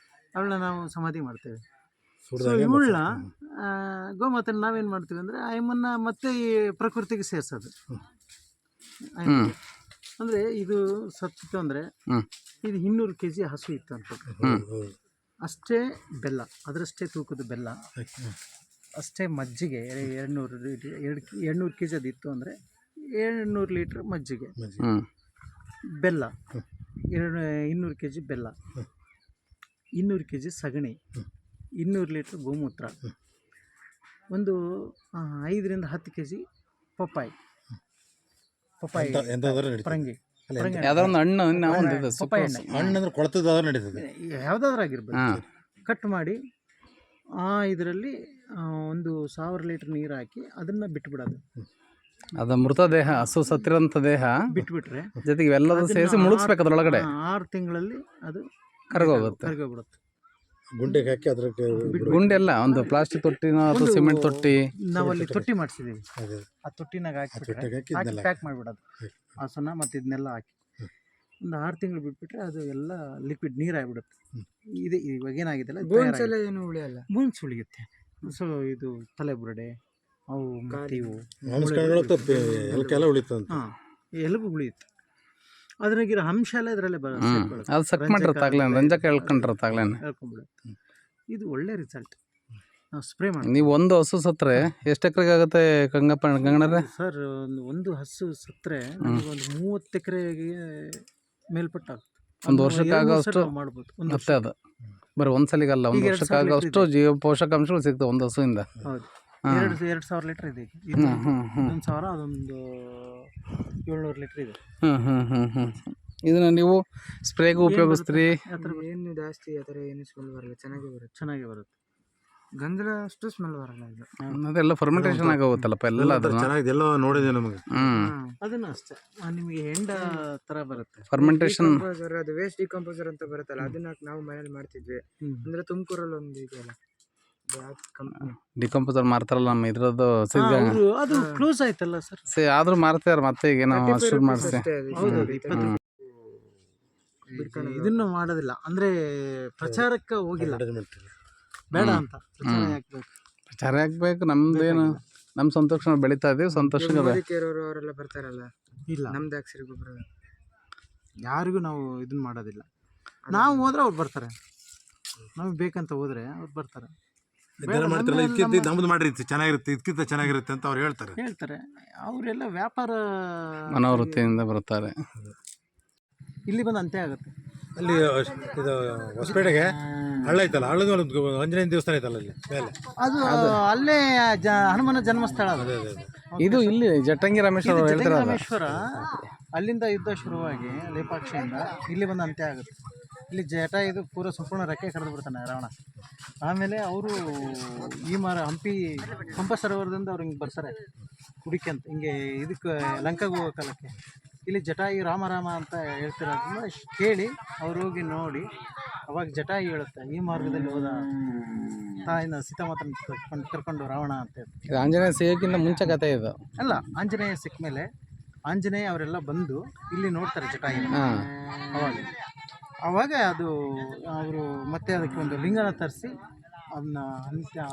ಅವಳನ್ನ ನಾವು ಸಮಾಧಿ ಮಾಡ್ತೇವೆ. ಸೊ ಇವಳನ್ನ ಗೋಮಾತನ್ನ ನಾವೇನು ಮಾಡ್ತೀವಿ ಅಂದರೆ ಆಯಮ್ಮನ್ನ ಮತ್ತೆ ಈ ಪ್ರಕೃತಿಗೆ ಸೇರಿಸೋದು. ಅಂದರೆ ಇದು ಸತ್ತಿತ್ತು ಅಂದರೆ ಇದು 200 kg ಹಸು ಇತ್ತು ಅಂತ, ಅಷ್ಟೇ ಬೆಲ್ಲ, ಅದರಷ್ಟೇ ತೂಕದ ಬೆಲ್ಲ, ಅಷ್ಟೇ ಮಜ್ಜಿಗೆ 200 kg ಅದಿತ್ತು ಅಂದರೆ 200 ಲೀಟ್ರ್ ಮಜ್ಜಿಗೆ, ಬೆಲ್ಲ 200 kg ಬೆಲ್ಲ, 200 kg ಸಗಣಿ, 200 ಲೀಟ್ರ್ ಗೋಮೂತ್ರ, ಒಂದು 5 ರಿಂದ 10 kg ಪಪ್ಪಾಯಿ ಪರಂಗಿ, ಯಾವ್ದೋ ಒಂದು ಹಣ್ಣು ಪಪ್ಪಾಯಿ ಹಣ್ಣಂದ್ರೆ ಕೊಳ್ತದಾದ್ರೆ ನಡೀತದೆ, ಯಾವುದಾದ್ರೂ ಆಗಿರ್ಬೋದು. ಕಟ್ ಮಾಡಿ ಇದರಲ್ಲಿ 1000 ಲೀಟ್ರ್ ನೀರು ಹಾಕಿ ಅದನ್ನು ಬಿಟ್ಬಿಡೋದು. ಅದು ಮೃತದೇಹ, ಹಸು ಸತ್ತಿರೋಂಥ ದೇಹ ಬಿಟ್ಬಿಟ್ರೆ ಜೊತೆಗೆ ಇವೆಲ್ಲದೂ ಸೇರಿಸಿ ಮುಳುಗಿಸ್ಬೇಕು ಅದ್ರೊಳಗಡೆ. 6 ತಿಂಗಳಲ್ಲಿ ಅದು ಕರಗೋಗುತ್ತೆ. ಗುಂಡೆಗೆ ಹಾಕಿ ಅದ್ರಕ್ಕೆ ಗುಂಡೆಲ್ಲ ಒಂದು ಪ್ಲಾಸ್ಟಿಕ್ ತೊಟ್ಟಿನ ಅಥವಾ ಸಿಮೆಂಟ್ ತೊಟ್ಟಿ, ನಾವಲ್ಲಿ ತೊಟ್ಟಿ ಮಾಡಿಸಿದ್ದೀವಿ, ಆ ತೊಟ್ಟಿನಾಗ ಹಾಕಿ ಪ್ಯಾಕ್ ಮಾಡಿಬಿಡೋದು ಹಸುನ, ಮತ್ತು ಇದನ್ನೆಲ್ಲ ಹಾಕಿ ಒಂದು 6 ತಿಂಗಳು ಬಿಟ್ಬಿಟ್ರೆ ಅದು ಎಲ್ಲ ಲಿಕ್ವಿಡ್ ನೀರು ಆಗಿಬಿಡುತ್ತೆ. ಇದೆ ಇವಾಗ ಏನಾಗಿದೆಲ್ಲ ಏನು ಉಳಿಯಲ್ಲ, ಬೂನ್ಸ್ ಉಳಿಯುತ್ತೆ. ಸೊ ಇದು ತಲೆ ಬುರುಡೆ, ಅವು ಮತ್ತು ಇವು ಎಲುಬು ಉಳಿಯುತ್ತೆ. ಅದ್ರಾಗಿರೋ ಅಂಶ ಎಲ್ಲ ಇದರಲ್ಲೇ ಅದು ಸಕ್ ಮಾಡಿರತ್ತಾಗ್ಲೇ ರಂಜಕ ಹೇಳ್ಕೊಂಡ್ಬಿಡುತ್ತೆ. ಇದು ಒಳ್ಳೆ ರಿಸಲ್ಟ್. ನಾವು ಸ್ಪ್ರೇ ಮಾಡಿ. ನೀವು ಒಂದು ಹಸು ಸತ್ತರೆ ಎಷ್ಟು ಎಕರೆಗೆ ಆಗುತ್ತೆ ಗಂಗಣ್ಣರೇ? ಸರ್, ಒಂದು ಹಸು ಸತ್ತರೆ ಒಂದು 30 ಎಕರೆಗೆ ಮೇಲ್ಪಟ್ಟಾಗುತ್ತೆ. ಒಂದು ವರ್ಷಕ್ಕೆ ಆಗೋಷ್ಟು ಮಾಡ್ಬೋದು. ಮತ್ತೆ ಅದು ಬರೀ ಒಂದ್ಸಲಿಗಲ್ಲ, ಒಂದು ವರ್ಷಕ್ಕೆ ಆಗೋಷ್ಟು ಜೀವ ಪೋಷಕಾಂಶಗಳು ಸಿಗ್ತವೆ ಒಂದು ಹಸುವಿಂದ. ಹೌದು, 2,000 ಲೀಟ್ರ್ ಇದೆ. 1,000, ಅದೊಂದು 700 ಲೀಟ್ರ್ ಇದೆ. ಇದನ್ನ ನೀವು ಸ್ಪ್ರೇಗೂ ಉಪಯೋಗಿಸ್ತೀರಿ? ಏನು ಜಾಸ್ತಿ ಆ ಥರ ಏನು ಸ್ಮೆಲ್ ಬರಲ್ಲ, ಚೆನ್ನಾಗಿ ಬರುತ್ತೆ. ಗಂಧದ ಅಷ್ಟು ಸ್ಮೆಲ್ ಬರಲ್ಲ. ಇದು ಅದೆಲ್ಲ ಫರ್ಮೆಂಟೇಷನ್ ಆಗೋಗುತ್ತಲ್ಲಪ್ಪ ಎಲ್ಲ. ಚೆನ್ನಾಗಿದೆಲ್ಲ ನೋಡಿದೆ ನಮಗೆ. ಅದನ್ನು ಅಷ್ಟೇ ನಿಮಗೆ ಹೆಂಡ ಥರ ಬರುತ್ತೆ ಫರ್ಮೆಂಟೇಷನ್. ಅದು ವೇಸ್ಟ್ ಡಿಕಂಪೋಸರ್ ಅಂತ ಬರುತ್ತಲ್ಲ, ಅದನ್ನ ನಾವು ಮನೇಲಿ ಮಾಡ್ತಿದ್ವಿ. ಅಂದ್ರೆ ತುಮಕೂರಲ್ಲಿ ಒಂದು ಇದೆಯಲ್ಲ ಡಿಕಂಪೋಸರ್ ಮಾರ್ತಾರಲ್ಲ ನಮ್ಮ ಇದ್ರದ್ದು ಅದು ಕ್ಲೋಸ್ ಆಯ್ತಲ್ಲ ಸರ್. ಆದ್ರೂ ಮಾರ್ತಾರೆ ಮತ್ತೆ ಈಗ ನಾವು ಶುರು ಮಾಡಿಸಿ. ಹೌದು, ಇದನ್ನು ಮಾಡೋದಿಲ್ಲ ಅಂದ್ರೆ ಪ್ರಚಾರಕ್ಕೆ ಹೋಗಿಲ್ಲ, ಬೇಡ ಅಂತ ಪ್ರಚಾರ ಹಾಕ್ಬೇಕು. ಪ್ರಚಾರ ಹಾಕ್ಬೇಕು, ನಮ್ದೇನು ನಮ್ಮ ಸಂತೋಷ ನಾವು ಬೆಳೀತಾ ಇದೀವಿ, ಸಂತೋಷಕ್ಕೆ ಅವರೆಲ್ಲ ಬರ್ತಾರಲ್ಲ, ಇಲ್ಲ ನಮ್ದು ಅಕ್ಷರ ಗೊಬ್ಬರ ಯಾರಿಗೂ ನಾವು ಇದನ್ನ ಮಾಡೋದಿಲ್ಲ. ನಾವು ಹೋದ್ರೆ ಅವ್ರು ಬರ್ತಾರೆ, ನಮಗೆ ಬೇಕಂತ ಹೋದ್ರೆ ಅವ್ರು ಬರ್ತಾರೆ. ಮಾಡ್ತಾರಲ್ಲ ಇದಕ್ಕಿಂತ ನಮ್ದು ಮಾಡಿರುತ್ತೆ ಚೆನ್ನಾಗಿರುತ್ತೆ, ಇದಕ್ಕಿಂತ ಚೆನ್ನಾಗಿರುತ್ತೆ ಅಂತ ಅವ್ರು ಹೇಳ್ತಾರೆ. ಅವರೆಲ್ಲ ವ್ಯಾಪಾರ ಮನೋವೃತ್ತಿಯಿಂದ ಬರ್ತಾರೆ. ಇಲ್ಲಿ ಬಂದು ಅಂತೆ ಆಗುತ್ತೆ. ಅಲ್ಲಿ ಇದು ಹೊಸಪೇಟೆಗೆ ಹಳ್ಳ ಐತಲ್ಲ, ಹಳ್ಳದ ಒಂದು ಆಂಜನೇಯ ದೇವಸ್ಥಾನ ಐತಲ್ಲ ಅಲ್ಲಿ ಮೇಲೆ, ಅದು ಅಲ್ಲೇ ಹನುಮನ ಜನ್ಮಸ್ಥಳ ಅದು. ಇದು ಇಲ್ಲಿ ಜಟಂಗಿ ರಾಮೇಶ್ವರ ಹೇಳ್ತಾರೆ. ರಾಮೇಶ್ವರ ಅಲ್ಲಿಂದ ಯುದ್ಧ ಶುರುವಾಗಿ ಲೇಪಾಕ್ಷಿಯಿಂದ ಇಲ್ಲಿ ಬಂದು ಅಂತ್ಯ ಆಗುತ್ತೆ. ಇಲ್ಲಿ ಜಟ ಇದು ಪೂರ ಸಂಪೂರ್ಣ ರೆಕ್ಕೆ ಕರೆದು ಬಿಡ್ತಾನೆ ರಾವಣ. ಆಮೇಲೆ ಅವರು ಈ ಹಂಪಿ ಪಂಪ ಸರೋವರದಿಂದ ಅವ್ರು ಹಿಂಗೆ ಬರ್ತಾರೆ ಕುಡಿಕೆ ಅಂತ, ಹಿಂಗೆ ಇದಕ್ಕೆ ಲಂಕಾಗೆ ಹೋಗೋ ಕಾಲಕ್ಕೆ. ಇಲ್ಲಿ ಜಟಾಯು ರಾಮ ಅಂತ ಹೇಳ್ತಿರೋದನ್ನ ಕೇಳಿ ಅವ್ರು ಹೋಗಿ ನೋಡಿ, ಅವಾಗ ಜಟಾಯು ಹೇಳುತ್ತೆ ಈ ಮಾರ್ಗದಲ್ಲಿ ಹೋದ ತಾಯಿನ ಸೀತಾಮಾತನ ಕರ್ಕೊಂಡು ರಾವಣ ಅಂತ ಹೇಳ್ತಾರೆ. ಆಂಜನೇಯ ಸಿಗೋಕ್ಕಿಂತ ಮುಂಚೆ ಕಥೆ ಇದು ಅಲ್ಲ, ಆಂಜನೇಯ ಸಿಕ್ಕ ಮೇಲೆ ಆಂಜನೇಯ ಅವರೆಲ್ಲ ಬಂದು ಇಲ್ಲಿ ನೋಡ್ತಾರೆ ಜಟಾಯು. ಅವಾಗ ಅದು ಅವರು ಮತ್ತೆ ಅದಕ್ಕೆ ಒಂದು ಲಿಂಗನ ತರಿಸಿ ಅದನ್ನ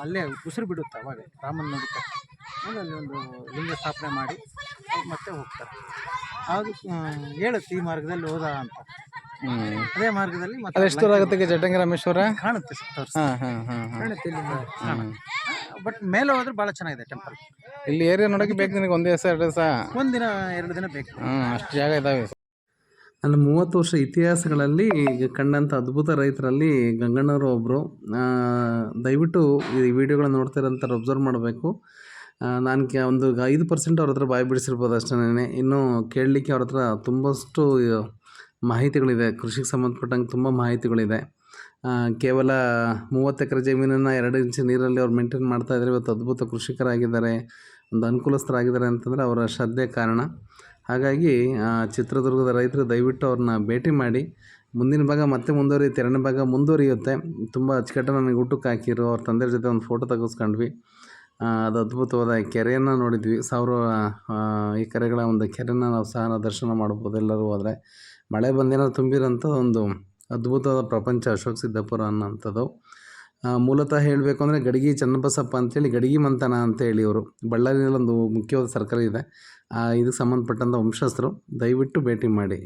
ಅಲ್ಲೇ ಉಸಿರು ಬಿಡುತ್ತೆ. ಅವಾಗ ರಾಮನ ನೋಡುತ್ತೆ, ಆಮೇಲೆ ಅಲ್ಲಿ ಒಂದು ಲಿಂಗ ಸ್ಥಾಪನೆ ಮಾಡಿ ಮತ್ತೆ ಹೋಗ್ತಾರೆ. ಅದು ಹೇಳುತ್ತೆ ಈ ಮಾರ್ಗದಲ್ಲಿ ಹೋದ ಅಂತ. ಅದೇ ಮಾರ್ಗದಲ್ಲಿ ಮತ್ತೆ ಎಷ್ಟು ದೂರ ಆಗುತ್ತೆ ಜಟಂಗಿ ರಾಮೇಶ್ವರ ಕಾಣುತ್ತೆ, ಬಟ್ ಮೇಲೆ ಹೋದ್ರೆ ಭಾಳ ಚೆನ್ನಾಗಿದೆ ಟೆಂಪಲ್. ಇಲ್ಲಿ ಏರಿಯಾ ನೋಡೋಕೆ ಬೇಕು ನಿನಗೆ ಒಂದೇ ದಿವಸ 2 ದಿವಸ, ಒಂದಿನ 2 ದಿನ ಬೇಕು. ಅಷ್ಟು ಜಾಗ ಇದಾವೆ. ನನ್ನ 30 ವರ್ಷ ಇತಿಹಾಸಗಳಲ್ಲಿ ಕಂಡಂಥ ಅದ್ಭುತ ರೈತರಲ್ಲಿ ಗಂಗಣ್ಣವರು ಒಬ್ಬರು. ದಯವಿಟ್ಟು ಈ ವಿಡಿಯೋಗಳನ್ನ ನೋಡ್ತಿರೋಂಥವ್ರು ಅಬ್ಸರ್ವ್ ಮಾಡಬೇಕು. ನಾನು ಒಂದು 5% ಅವ್ರ ಹತ್ರ ಬಾಯಿ ಬಿಡಿಸಿರ್ಬೋದು ಅಷ್ಟೇ. ಇನ್ನೂ ಕೇಳಲಿಕ್ಕೆ ಅವ್ರ ಹತ್ರ ತುಂಬಷ್ಟು ಮಾಹಿತಿಗಳಿದೆ, ಕೃಷಿಗೆ ಸಂಬಂಧಪಟ್ಟಂಗೆ ತುಂಬ ಮಾಹಿತಿಗಳಿದೆ. ಕೇವಲ 30 ಎಕರೆ ಜಮೀನನ್ನು 2 ಇಂಚು ನೀರಲ್ಲಿ ಅವ್ರು ಮೇಂಟೈನ್ ಮಾಡ್ತಾಯಿದ್ದಾರೆ. ಇವತ್ತು ಅದ್ಭುತ ಕೃಷಿಕರಾಗಿದ್ದಾರೆ, ಒಂದು ಅನುಕೂಲಸ್ಥರಾಗಿದ್ದಾರೆ ಅಂತಂದರೆ ಅವರ ಶ್ರದ್ಧೆ ಕಾರಣ. ಹಾಗಾಗಿ ಚಿತ್ರದುರ್ಗದ ರೈತರು ದಯವಿಟ್ಟು ಅವ್ರನ್ನ ಭೇಟಿ ಮಾಡಿ. ಮುಂದಿನ ಭಾಗ ಮತ್ತೆ ಮುಂದುವರಿಯುತ್ತೆ, 2ನೇ ಭಾಗ ಮುಂದುವರಿಯುತ್ತೆ. ತುಂಬ ಅಚ್ಚುಕಟ್ಟಾಗಿ ನನಗೆ ಊಟಕ್ಕೆ ಹಾಕಿರು. ಅವ್ರ ತಂದೆಯ ಜೊತೆ ಒಂದು ಫೋಟೋ ತೆಗೆಸ್ಕೊಂಡ್ವಿ. ಅದು ಅದ್ಭುತವಾದ ಕೆರೆಯನ್ನು ನೋಡಿದ್ವಿ. ಈ ಕೆರೆಗಳ ಒಂದು ಕೆರೆಯನ್ನು ನಾವು ಸಹ ದರ್ಶನ ಮಾಡ್ಬೋದು ಎಲ್ಲರೂ ಹೋದರೆ. ಮಳೆ ಬಂದೇನಾದ್ರು ತುಂಬಿರೋಂಥ ಒಂದು ಅದ್ಭುತವಾದ ಪ್ರಪಂಚ ಅಶೋಕ್ ಸಿದ್ದಾಪುರ ಅನ್ನೋಂಥದ್ದು. ಮೂಲತಃ ಹೇಳಬೇಕು ಅಂದರೆ ಗಡಿಗಿ ಚನ್ನಬಸಪ್ಪ ಅಂತೇಳಿ ಗಡಿಗಿ ಮಂತನ ಅಂತೇಳಿ ಇವರು ಬಳ್ಳಾರಿಯಲ್ಲಿ ಒಂದು ಮುಖ್ಯವಾದ ಸರ್ಕಲ್ ಇದೆ, ಇದಕ್ಕೆ ಸಂಬಂಧಪಟ್ಟಂಥ ವಂಶಸ್ಥರು. ದಯವಿಟ್ಟು ಭೇಟಿ ಮಾಡಿ.